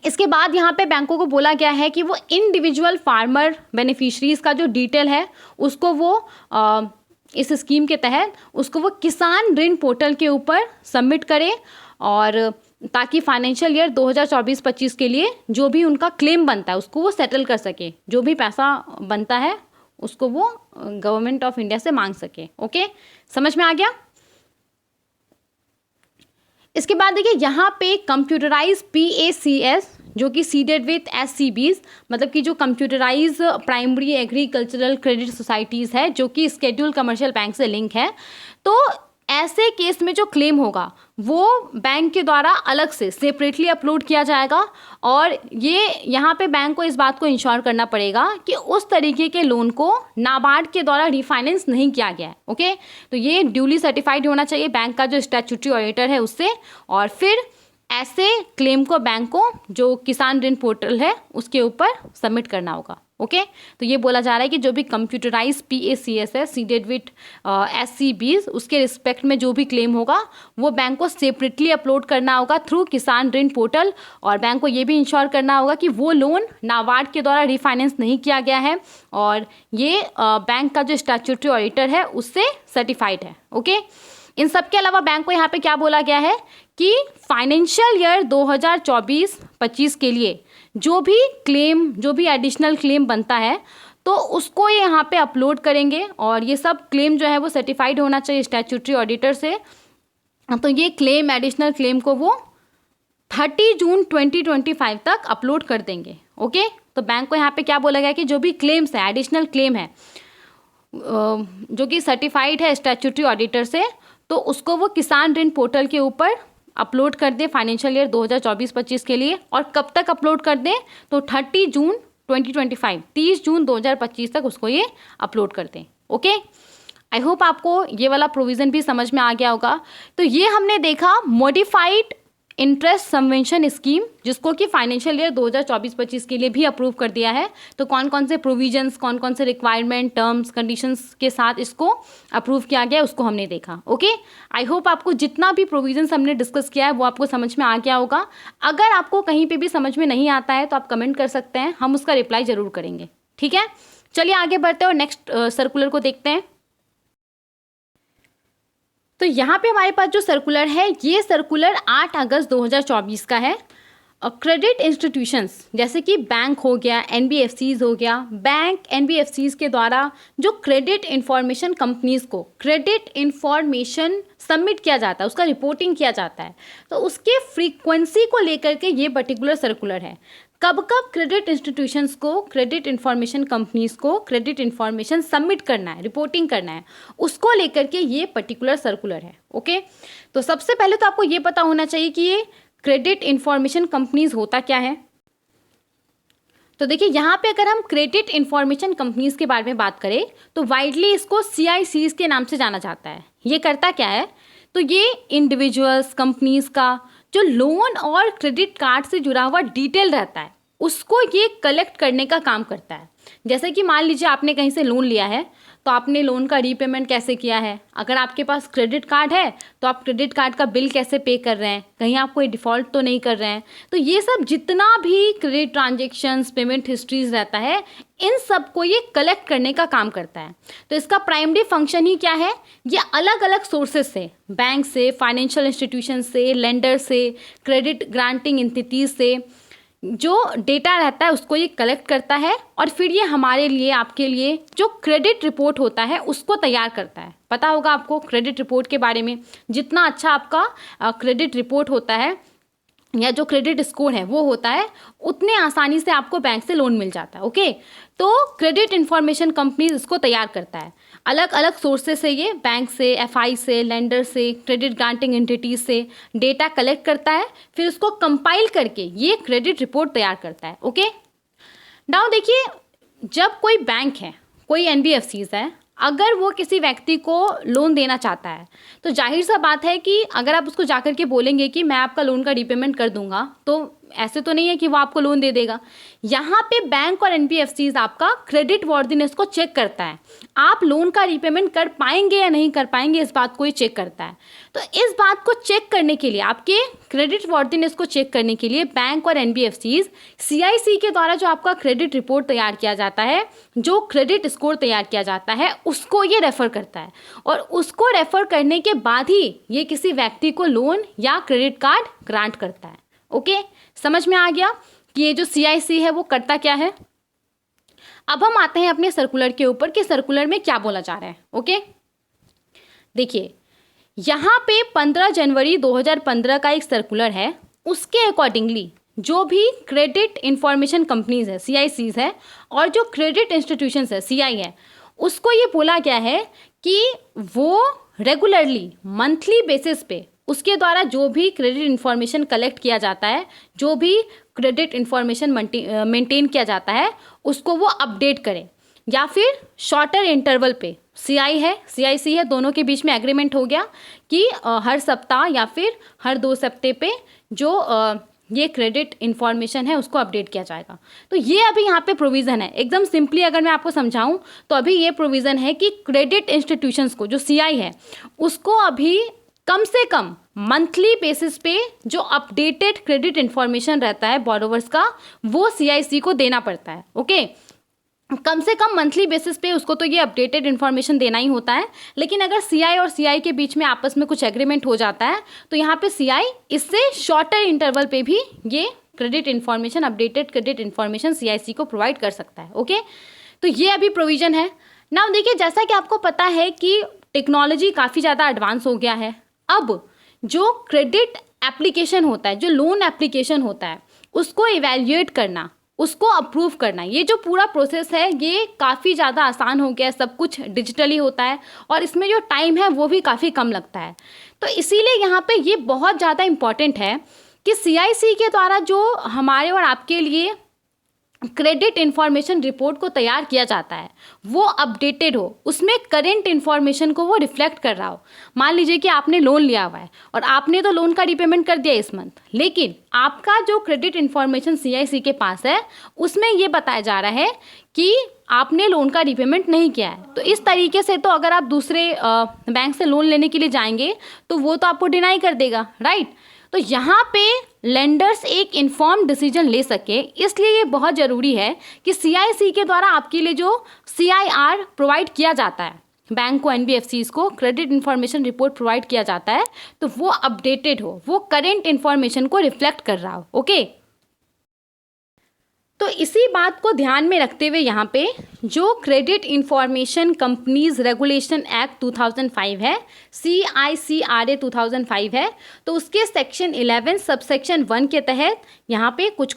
इसके बाद यहाँ पे बैंकों को बोला गया है कि वो इंडिविजुअल फार्मर बेनिफिशरीज का जो डिटेल है उसको वो इस स्कीम के तहत उसको वो किसान ऋण पोर्टल के ऊपर सबमिट करें, और ताकि फाइनेंशियल ईयर 2024-25 के लिए जो भी उनका क्लेम बनता है उसको वो सेटल कर सके, जो भी पैसा बनता है उसको वो गवर्नमेंट ऑफ इंडिया से मांग सके। ओके, समझ में आ गया। इसके बाद देखिए यहाँ पे कंप्यूटराइज PACS जो कि सीडेड विथ SCBs, मतलब कि जो computerise primary agricultural credit societies है जो कि स्केड्यूल कमर्शियल बैंक से लिंक है, तो ऐसे केस में जो क्लेम होगा वो बैंक के द्वारा अलग से सेपरेटली अपलोड किया जाएगा और ये यहाँ पे बैंक को इस बात को इंश्योर करना पड़ेगा कि उस तरीके के लोन को नाबार्ड के द्वारा रिफाइनेंस नहीं किया गया है। ओके, तो ये ड्यूली सर्टिफाइड होना चाहिए बैंक का जो स्टैट्यूटरी ऑडिटर है उससे, और फिर ऐसे क्लेम को बैंक को जो किसान ऋण पोर्टल है उसके ऊपर सबमिट करना होगा। ओके, तो ये बोला जा रहा है कि जो भी कंप्यूटराइज PACS है सीडेड विथ SCBs उसके रिस्पेक्ट में जो भी क्लेम होगा वो बैंक को सेपरेटली अपलोड करना होगा थ्रू किसान ऋण पोर्टल, और बैंक को ये भी इंश्योर करना होगा कि वो लोन नाबार्ड के द्वारा रिफाइनेंस नहीं किया गया है और ये बैंक का जो स्टैट्यूटरी ऑडिटर है उससे सर्टिफाइड है। ओके, इन सब के अलावा बैंक को यहाँ पे क्या बोला गया है कि फाइनेंशियल ईयर 2024-25 के लिए जो भी क्लेम, जो भी एडिशनल क्लेम बनता है तो उसको ये यहाँ पे अपलोड करेंगे और ये सब क्लेम जो है वो सर्टिफाइड होना चाहिए स्टैट्यूटरी ऑडिटर से। तो ये क्लेम, एडिशनल क्लेम को वो 30 जून 2025 तक अपलोड कर देंगे। ओके, तो बैंक को यहाँ पे क्या बोला गया कि जो भी क्लेम्स है, एडिशनल क्लेम है जो कि सर्टिफाइड है स्टैट्यूटरी ऑडिटर से, तो उसको वो किसान ऋण पोर्टल के ऊपर अपलोड कर दें फाइनेंशियल ईयर 2024-25 के लिए। और कब तक अपलोड कर दें, तो 30 जून 2025, 30 जून 2025 तक उसको ये अपलोड कर दें। ओके, आई होप आपको ये वाला प्रोविज़न भी समझ में आ गया होगा। तो ये हमने देखा मॉडिफाइड इंटरेस्ट सबवेंशन स्कीम, जिसको कि फाइनेंशियल ईयर 2024-25 के लिए भी अप्रूव कर दिया है। तो कौन कौन से प्रोविजंस, कौन कौन से रिक्वायरमेंट, टर्म्स, कंडीशंस के साथ इसको अप्रूव किया गया उसको हमने देखा। ओके, आई होप आपको जितना भी प्रोविजंस हमने डिस्कस किया है वो आपको समझ में आ गया होगा। अगर आपको कहीं पे भी समझ में नहीं आता है तो आप कमेंट कर सकते हैं, हम उसका रिप्लाई ज़रूर करेंगे। ठीक है, चलिए आगे बढ़ते हैं और नेक्स्ट सर्कुलर को देखते हैं। तो यहाँ पे हमारे पास जो सर्कुलर है ये सर्कुलर 8 अगस्त 2024 का है। क्रेडिट इंस्टीट्यूशंस जैसे कि बैंक हो गया, NBFCs हो गया, बैंक NBFCs के द्वारा जो क्रेडिट इंफॉर्मेशन कंपनीज़ को क्रेडिट इंफॉर्मेशन सबमिट किया जाता है, उसका रिपोर्टिंग किया जाता है, तो उसके फ्रीक्वेंसी को लेकर के ये पर्टिकुलर सर्कुलर है। कब कब क्रेडिट इंस्टीट्यूशंस को, क्रेडिट इंफॉर्मेशन कंपनीज़ को क्रेडिट इंफॉर्मेशन सबमिट करना है, रिपोर्टिंग करना है, उसको लेकर के ये पर्टिकुलर सर्कुलर है। ओके, तो सबसे पहले तो आपको ये पता होना चाहिए कि ये क्रेडिट इंफॉर्मेशन कंपनीज होता क्या है। तो देखिए यहाँ पे अगर हम क्रेडिट इंफॉर्मेशन कंपनीज के बारे में बात करें तो वाइडली इसको CICs के नाम से जाना जाता है। ये करता क्या है, तो ये इंडिविजुअल्स, कंपनीज का जो लोन और क्रेडिट कार्ड से जुड़ा हुआ डिटेल रहता है उसको ये कलेक्ट करने का काम करता है। जैसे कि मान लीजिए आपने कहीं से लोन लिया है तो आपने लोन का रीपेमेंट कैसे किया है, अगर आपके पास क्रेडिट कार्ड है तो आप क्रेडिट कार्ड का बिल कैसे पे कर रहे हैं, कहीं आप कोई डिफ़ॉल्ट तो नहीं कर रहे हैं। तो ये सब जितना भी क्रेडिट ट्रांजेक्शन्स, पेमेंट हिस्ट्रीज रहता है, इन सब को ये कलेक्ट करने का काम करता है। तो इसका प्राइमरी फंक्शन ही क्या है, ये अलग अलग सोर्सेज से, बैंक से, फाइनेंशियल इंस्टीट्यूशन से, लेंडर से, क्रेडिट ग्रांटिंग एंटिटीज से जो डेटा रहता है उसको ये कलेक्ट करता है और फिर ये हमारे लिए, आपके लिए जो क्रेडिट रिपोर्ट होता है उसको तैयार करता है। पता होगा आपको क्रेडिट रिपोर्ट के बारे में, जितना अच्छा आपका क्रेडिट रिपोर्ट होता है या जो क्रेडिट स्कोर है वो होता है, उतने आसानी से आपको बैंक से लोन मिल जाता है। ओके, तो क्रेडिट इंफॉर्मेशन कंपनी इसको तैयार करता है अलग अलग सोर्सेस से, ये बैंक से, FI से, लेंडर से, क्रेडिट ग्रांटिंग एंटिटीज से डेटा कलेक्ट करता है, फिर उसको कंपाइल करके ये क्रेडिट रिपोर्ट तैयार करता है। ओके, नाउ देखिए, जब कोई बैंक है, कोई NBFCs है, अगर वो किसी व्यक्ति को लोन देना चाहता है तो जाहिर सा बात है कि अगर आप उसको जाकर के बोलेंगे कि मैं आपका लोन का रीपेमेंट कर दूंगा, तो ऐसे तो नहीं है कि वो आपको लोन दे देगा। यहाँ पे बैंक और NBFCs आपका क्रेडिट वर्दीनेस को चेक करता है, आप लोन का रीपेमेंट कर पाएंगे या नहीं कर पाएंगे, इस बात को ये चेक करता है। तो इस बात को चेक करने के लिए, आपके क्रेडिट वर्दीनेस को चेक करने के लिए बैंक और NBFCs CIC के द्वारा जो आपका क्रेडिट रिपोर्ट तैयार किया जाता है, जो क्रेडिट स्कोर तैयार किया जाता है, उसको ये रेफ़र करता है और उसको रेफ़र करने के बाद ही ये किसी व्यक्ति को लोन या क्रेडिट कार्ड ग्रांट करता है। ओके, समझ में आ गया कि ये जो CIC है वो करता क्या है। अब हम आते हैं अपने सर्कुलर के ऊपर कि सर्कुलर में क्या बोला जा रहा है। ओके, देखिए यहाँ पे 15 जनवरी 2015 का एक सर्कुलर है, उसके अकॉर्डिंगली जो भी क्रेडिट इंफॉर्मेशन कंपनीज है, CICs है, और जो क्रेडिट इंस्टीट्यूशंस है, CI है, उसको ये बोला गया है कि वो रेगुलरली मंथली बेसिस पे उसके द्वारा जो भी क्रेडिट इन्फॉर्मेशन कलेक्ट किया जाता है, जो भी क्रेडिट इन्फॉर्मेशन मेंटेन किया जाता है, उसको वो अपडेट करें। या फिर शॉर्टर इंटरवल पे सीआई है, सीआईसी है, दोनों के बीच में एग्रीमेंट हो गया कि हर सप्ताह या फिर हर 2 सप्ताह पे जो ये क्रेडिट इन्फॉर्मेशन है उसको अपडेट किया जाएगा। तो ये अभी यहाँ पे प्रोविज़न है। एकदम सिंपली अगर मैं आपको समझाऊँ तो अभी ये प्रोविज़न है कि क्रेडिट इंस्टीट्यूशंस को, जो सीआई है, उसको अभी कम से कम मंथली बेसिस पे जो अपडेटेड क्रेडिट इन्फॉर्मेशन रहता है बोरोवर्स का, वो सीआईसी को देना पड़ता है। ओके, कम से कम मंथली बेसिस पे उसको तो ये अपडेटेड इन्फॉर्मेशन देना ही होता है। लेकिन अगर सीआई और सीआई के बीच में आपस में कुछ एग्रीमेंट हो जाता है तो यहाँ पे सीआई इससे शॉर्टर इंटरवल पे भी ये credit information, updated credit information CIC को प्रोवाइड कर सकता है। ओके, तो ये अभी प्रोविजन है। नाउ देखिए, जैसा कि आपको पता है कि टेक्नोलॉजी काफ़ी ज़्यादा एडवांस हो गया है। अब जो क्रेडिट एप्लीकेशन होता है, जो लोन एप्लीकेशन होता है, उसको इवैल्यूएट करना, उसको अप्रूव करना, ये जो पूरा प्रोसेस है ये काफ़ी ज़्यादा आसान हो गया है। सब कुछ डिजिटली होता है और इसमें जो टाइम है वो भी काफ़ी कम लगता है। तो इसीलिए यहाँ पे ये बहुत ज़्यादा इम्पॉर्टेंट है कि सीआईसी के द्वारा जो हमारे और आपके लिए क्रेडिट इन्फॉर्मेशन रिपोर्ट को तैयार किया जाता है वो अपडेटेड हो, उसमें करेंट इन्फॉर्मेशन को वो रिफ्लेक्ट कर रहा हो। मान लीजिए कि आपने लोन लिया हुआ है और आपने तो लोन का रिपेमेंट कर दिया इस मंथ, लेकिन आपका जो क्रेडिट इन्फॉर्मेशन सीआईसी के पास है उसमें ये बताया जा रहा है कि आपने लोन का रिपेमेंट नहीं किया है। तो इस तरीके से तो अगर आप दूसरे बैंक से लोन लेने के लिए जाएंगे तो वो तो आपको डिनाई कर देगा, राइट। तो यहाँ पे लेंडर्स एक इन्फॉर्म डिसीजन ले सके, इसलिए ये बहुत ज़रूरी है कि सीआईसी के द्वारा आपके लिए जो सीआईआर प्रोवाइड किया जाता है, बैंक को, एनबीएफसीज को क्रेडिट इन्फॉर्मेशन रिपोर्ट प्रोवाइड किया जाता है, तो वो अपडेटेड हो, वो करेंट इन्फॉर्मेशन को रिफ्लेक्ट कर रहा हो। ओके, तो इसी बात को ध्यान में रखते हुए यहाँ पे जो credit information companies regulation act 2005 है, CICRA 2005 है, तो उसके सेक्शन 11 सबसेक्शन 1 के तहत यहाँ पे कुछ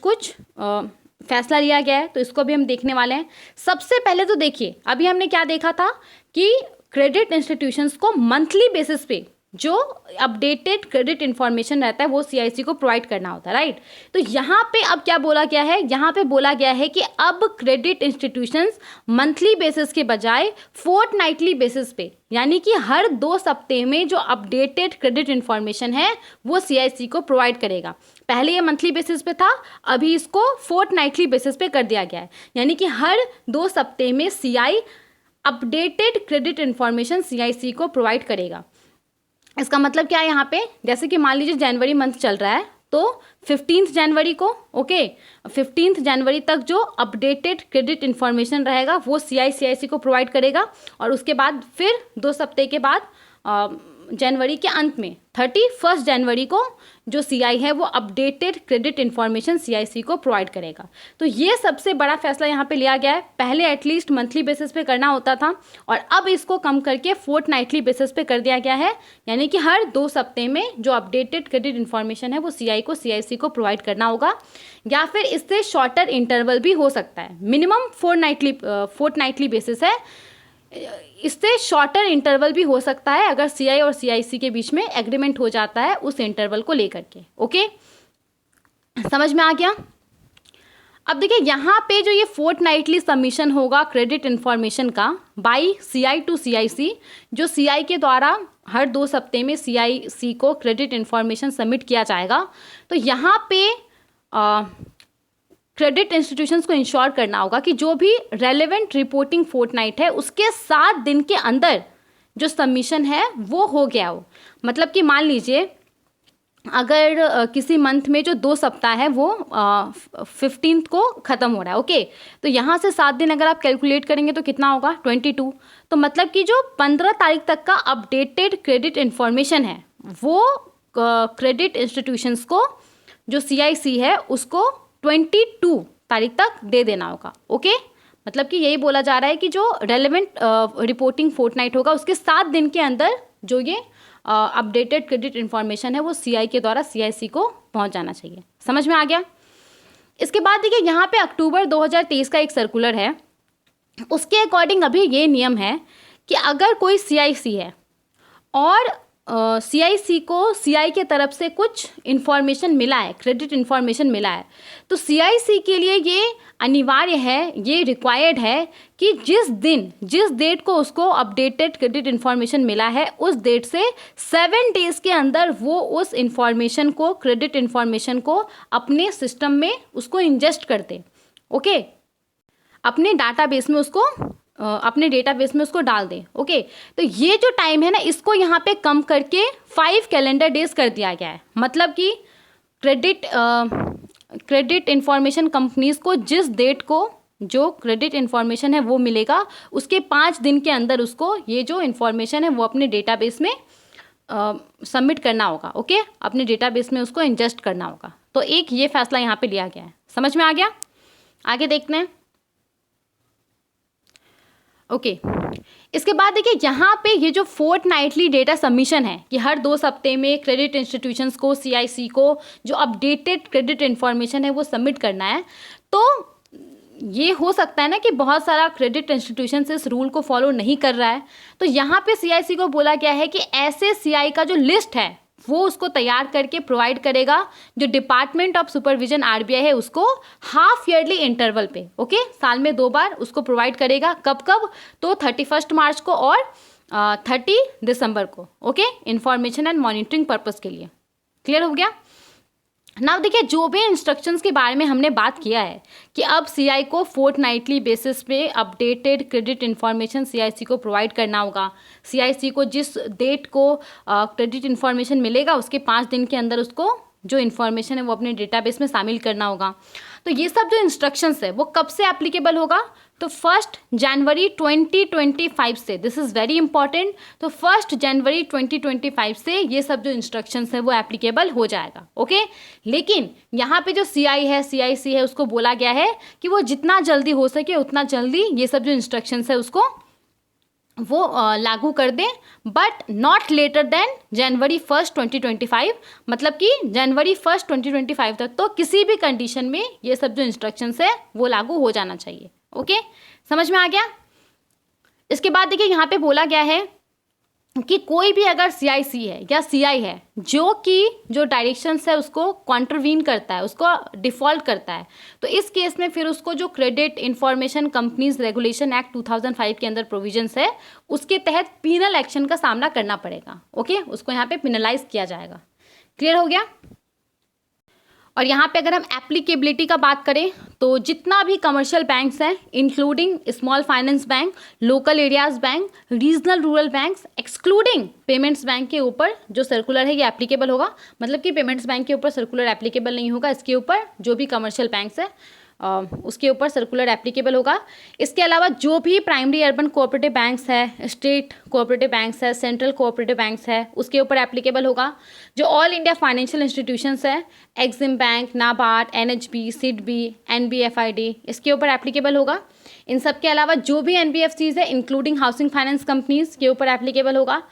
फैसला लिया गया है। तो इसको भी हम देखने वाले हैं। सबसे पहले तो देखिए, अभी हमने क्या देखा था कि क्रेडिट इंस्टीट्यूशंस को मंथली बेसिस पे जो अपडेटेड क्रेडिट इन्फॉर्मेशन रहता है वो सीआईसी को प्रोवाइड करना होता है, राइट। तो यहाँ पे अब क्या बोला गया है, यहाँ पे बोला गया है कि अब क्रेडिट इंस्टीट्यूशंस मंथली बेसिस के बजाय फोर्टनाइटली बेसिस पे, यानी कि हर 2 सप्ताह में जो अपडेटेड क्रेडिट इन्फॉर्मेशन है वो सीआईसी को प्रोवाइड करेगा। पहले ये मंथली बेसिस पे था, अभी इसको फोर्टनाइटली बेसिस पे कर दिया गया है, यानी कि हर 2 सप्ताह में CI updated credit information CIC को प्रोवाइड करेगा। इसका मतलब क्या है यहाँ पे, जैसे कि मान लीजिए जनवरी मंथ चल रहा है तो 15 जनवरी को, ओके, 15 जनवरी तक जो अपडेटेड क्रेडिट इन्फॉर्मेशन रहेगा वो सीआईसी को प्रोवाइड करेगा। और उसके बाद फिर 2 सप्ताह के बाद जनवरी के अंत में 31 जनवरी को जो सीआई है वो अपडेटेड क्रेडिट इन्फॉर्मेशन सीआईसी को प्रोवाइड करेगा। तो ये सबसे बड़ा फैसला यहाँ पे लिया गया है। पहले एटलीस्ट मंथली बेसिस पे करना होता था और अब इसको कम करके फोर्टनाइटली बेसिस पे कर दिया गया है, यानी कि हर 2 सप्ताह में जो अपडेटेड क्रेडिट इन्फॉर्मेशन है वो सीआईसी को प्रोवाइड करना होगा, या फिर इससे शॉर्टर इंटरवल भी हो सकता है। मिनिमम फोर्टनाइटली बेसिस है, इससे शॉर्टर इंटरवल भी हो सकता है अगर सीआई और सीआईसी के बीच में एग्रीमेंट हो जाता है उस इंटरवल को लेकर के। ओके, समझ में आ गया। अब देखिए यहाँ पे जो ये फोर्टनाइटली सबमिशन होगा क्रेडिट इन्फॉर्मेशन का बाय सीआई टू सीआईसी, जो सीआई के द्वारा हर 2 सप्ताह में सीआईसी को क्रेडिट इन्फॉर्मेशन सबमिट किया जाएगा। तो यहाँ पे क्रेडिट इंस्टीट्यूशंस को इंश्योर करना होगा कि जो भी रेलेवेंट रिपोर्टिंग फोर्टनाइट है उसके 7 दिन के अंदर जो सबमिशन है वो हो गया हो। मतलब कि मान लीजिए अगर किसी मंथ में जो 2 सप्ताह है वो 15 को ख़त्म हो रहा है, ओके, तो यहाँ से 7 दिन अगर आप कैलकुलेट करेंगे तो कितना होगा 22। तो मतलब कि जो 15 तारीख तक का अपडेटेड क्रेडिट इन्फॉर्मेशन है वो क्रेडिट इंस्टीट्यूशंस को, जो सीआईसी है उसको 22 तारीख तक दे देना होगा। ओके, मतलब कि यही बोला जा रहा है कि जो रेलेवेंट रिपोर्टिंग फोर्टनाइट होगा उसके 7 दिन के अंदर जो ये अपडेटेड क्रेडिट इन्फॉर्मेशन है वो सीआई के द्वारा सीआईसी को पहुंच जाना चाहिए। समझ में आ गया। इसके बाद देखिए यहाँ पे अक्टूबर 2023 का एक सर्कुलर है, उसके अकॉर्डिंग अभी ये नियम है कि अगर कोई सीआईसी है और CIC को CI के तरफ से कुछ इन्फॉर्मेशन मिला है, क्रेडिट इन्फॉर्मेशन मिला है, तो CIC के लिए ये अनिवार्य है, ये रिक्वायर्ड है कि जिस डेट को उसको अपडेटेड क्रेडिट इन्फॉर्मेशन मिला है उस डेट से 7 डेज़ के अंदर वो उस इन्फॉर्मेशन को, क्रेडिट इन्फॉर्मेशन को अपने सिस्टम में उसको इंजेस्ट कर दे। ओके, अपने डेटाबेस में उसको डाल दें। ओके, तो ये जो टाइम है ना, इसको यहाँ पे कम करके 5 कैलेंडर डेज कर दिया गया है। मतलब कि क्रेडिट इन्फॉर्मेशन कंपनीज को जिस डेट को जो क्रेडिट इन्फॉर्मेशन है वो मिलेगा, उसके 5 दिन के अंदर उसको ये जो इन्फॉर्मेशन है वो अपने डेटाबेस में सबमिट करना होगा। ओके, अपने डेटाबेस में उसको इंजेस्ट करना होगा। तो एक ये फैसला यहाँ पे लिया गया है। समझ में आ गया? आगे देखते हैं। ओके, इसके बाद देखिए यहाँ पे ये जो फोर्टनाइटली डेटा सबमिशन है कि हर 2 हफ्ते में क्रेडिट इंस्टीट्यूशंस को, CIC को जो अपडेटेड क्रेडिट इन्फॉर्मेशन है वो सबमिट करना है। तो ये हो सकता है ना कि बहुत सारा क्रेडिट इंस्टीट्यूशन इस रूल को फॉलो नहीं कर रहा है, तो यहाँ पे CIC को बोला गया है कि ऐसे CI का जो लिस्ट है वो उसको तैयार करके प्रोवाइड करेगा, जो डिपार्टमेंट ऑफ सुपरविजन RBI है उसको हाफ ईयरली इंटरवल पे। ओके, साल में 2 बार उसको प्रोवाइड करेगा। कब कब? तो 31 मार्च को और 30 दिसंबर को। Okay, information and monitoring purpose के लिए। क्लियर हो गया? नाउ देखिए, जो भी इंस्ट्रक्शंस के बारे में हमने बात किया है कि अब CI को फोर्टनाइटली बेसिस पे अपडेटेड क्रेडिट इन्फॉर्मेशन CIC को प्रोवाइड करना होगा। CIC को जिस डेट को क्रेडिट इन्फॉर्मेशन मिलेगा उसके 5 दिन के अंदर उसको जो इन्फॉर्मेशन है वो अपने डेटाबेस में शामिल करना होगा। तो ये सब जो इंस्ट्रक्शंस है वो कब से एप्लीकेबल होगा? तो 1 जनवरी 2025 से। This is very important. तो 1 जनवरी 2025 से ये सब जो इंस्ट्रक्शंस है वो एप्लीकेबल हो जाएगा। ओके, लेकिन यहाँ पे जो CI है, CIC है, उसको बोला गया है कि वो जितना जल्दी हो सके उतना जल्दी ये सब जो इंस्ट्रक्शंस है उसको वो लागू कर दें, बट नॉट लेटर देन जनवरी 1 2025। मतलब कि जनवरी 1 2025 तक तो किसी भी कंडीशन में ये सब जो इंस्ट्रक्शंस है वो लागू हो जाना चाहिए। ओके, समझ में आ गया? इसके बाद देखिए यहाँ पे बोला गया है कि कोई भी अगर CIC है या CI है जो कि जो डायरेक्शंस है उसको कॉन्ट्रवीन करता है, उसको डिफ़ॉल्ट करता है, तो इस केस में फिर उसको जो credit information companies regulation act 2005 के अंदर प्रोविजंस है उसके तहत पीनल एक्शन का सामना करना पड़ेगा। ओके, उसको यहाँ पे पिनलाइज किया जाएगा। क्लियर हो गया? और यहाँ पे अगर हम एप्लीकेबिलिटी का बात करें तो जितना भी कमर्शियल बैंक्स हैं including small finance bank, local areas bank, regional rural banks, excluding payments bank के ऊपर जो सर्कुलर है ये एप्लीकेबल होगा। मतलब कि पेमेंट्स बैंक के ऊपर सर्कुलर एप्लीकेबल नहीं होगा, इसके ऊपर जो भी कमर्शियल बैंक्स है उसके ऊपर सर्कुलर एप्लीकेबल होगा। इसके अलावा जो भी प्राइमरी अर्बन कोऑपरेटिव बैंक्स है, स्टेट कोऑपरेटिव बैंक्स है, सेंट्रल कोऑपरेटिव बैंक्स है, उसके ऊपर एप्लीकेबल होगा। जो ऑल इंडिया फाइनेंशियल इंस्टीट्यूशंस है, Exim bank, NABARD, NHB, SIDBI, NBFID, इसके ऊपर एप्लीकेबल होगा। इन सब के अलावा जो भी NBFCs है इंक्लूडिंग हाउसिंग फाइनेंस कंपनीज के ऊपर एप्लीकेबल होगा।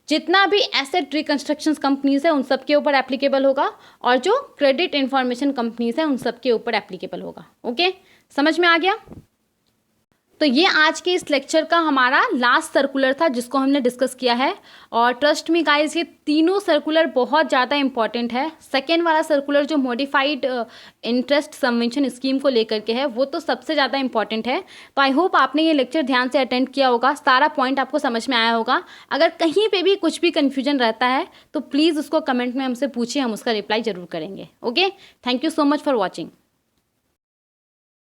जितना भी एसेट रिकंस्ट्रक्शन कंपनीज है उन सब के ऊपर एप्लीकेबल होगा, और जो क्रेडिट इंफॉर्मेशन कंपनीज है उन सब के ऊपर एप्लीकेबल होगा। ओके, समझ में आ गया? तो ये आज के इस लेक्चर का हमारा लास्ट सर्कुलर था जिसको हमने डिस्कस किया है। और ट्रस्ट मी गाइस, ये तीनों सर्कुलर बहुत ज़्यादा इंपॉर्टेंट है। सेकेंड वाला सर्कुलर जो मॉडिफाइड इंटरेस्ट सबवेंशन स्कीम को लेकर के है वो तो सबसे ज़्यादा इंपॉर्टेंट है। तो आई होप आपने ये लेक्चर ध्यान से अटेंड किया होगा, सारा पॉइंट आपको समझ में आया होगा। अगर कहीं पे भी कुछ भी कन्फ्यूजन रहता है तो प्लीज़ उसको कमेंट में हमसे पूछिए, हम उसका रिप्लाई ज़रूर करेंगे। Okay, thank you so much for watching.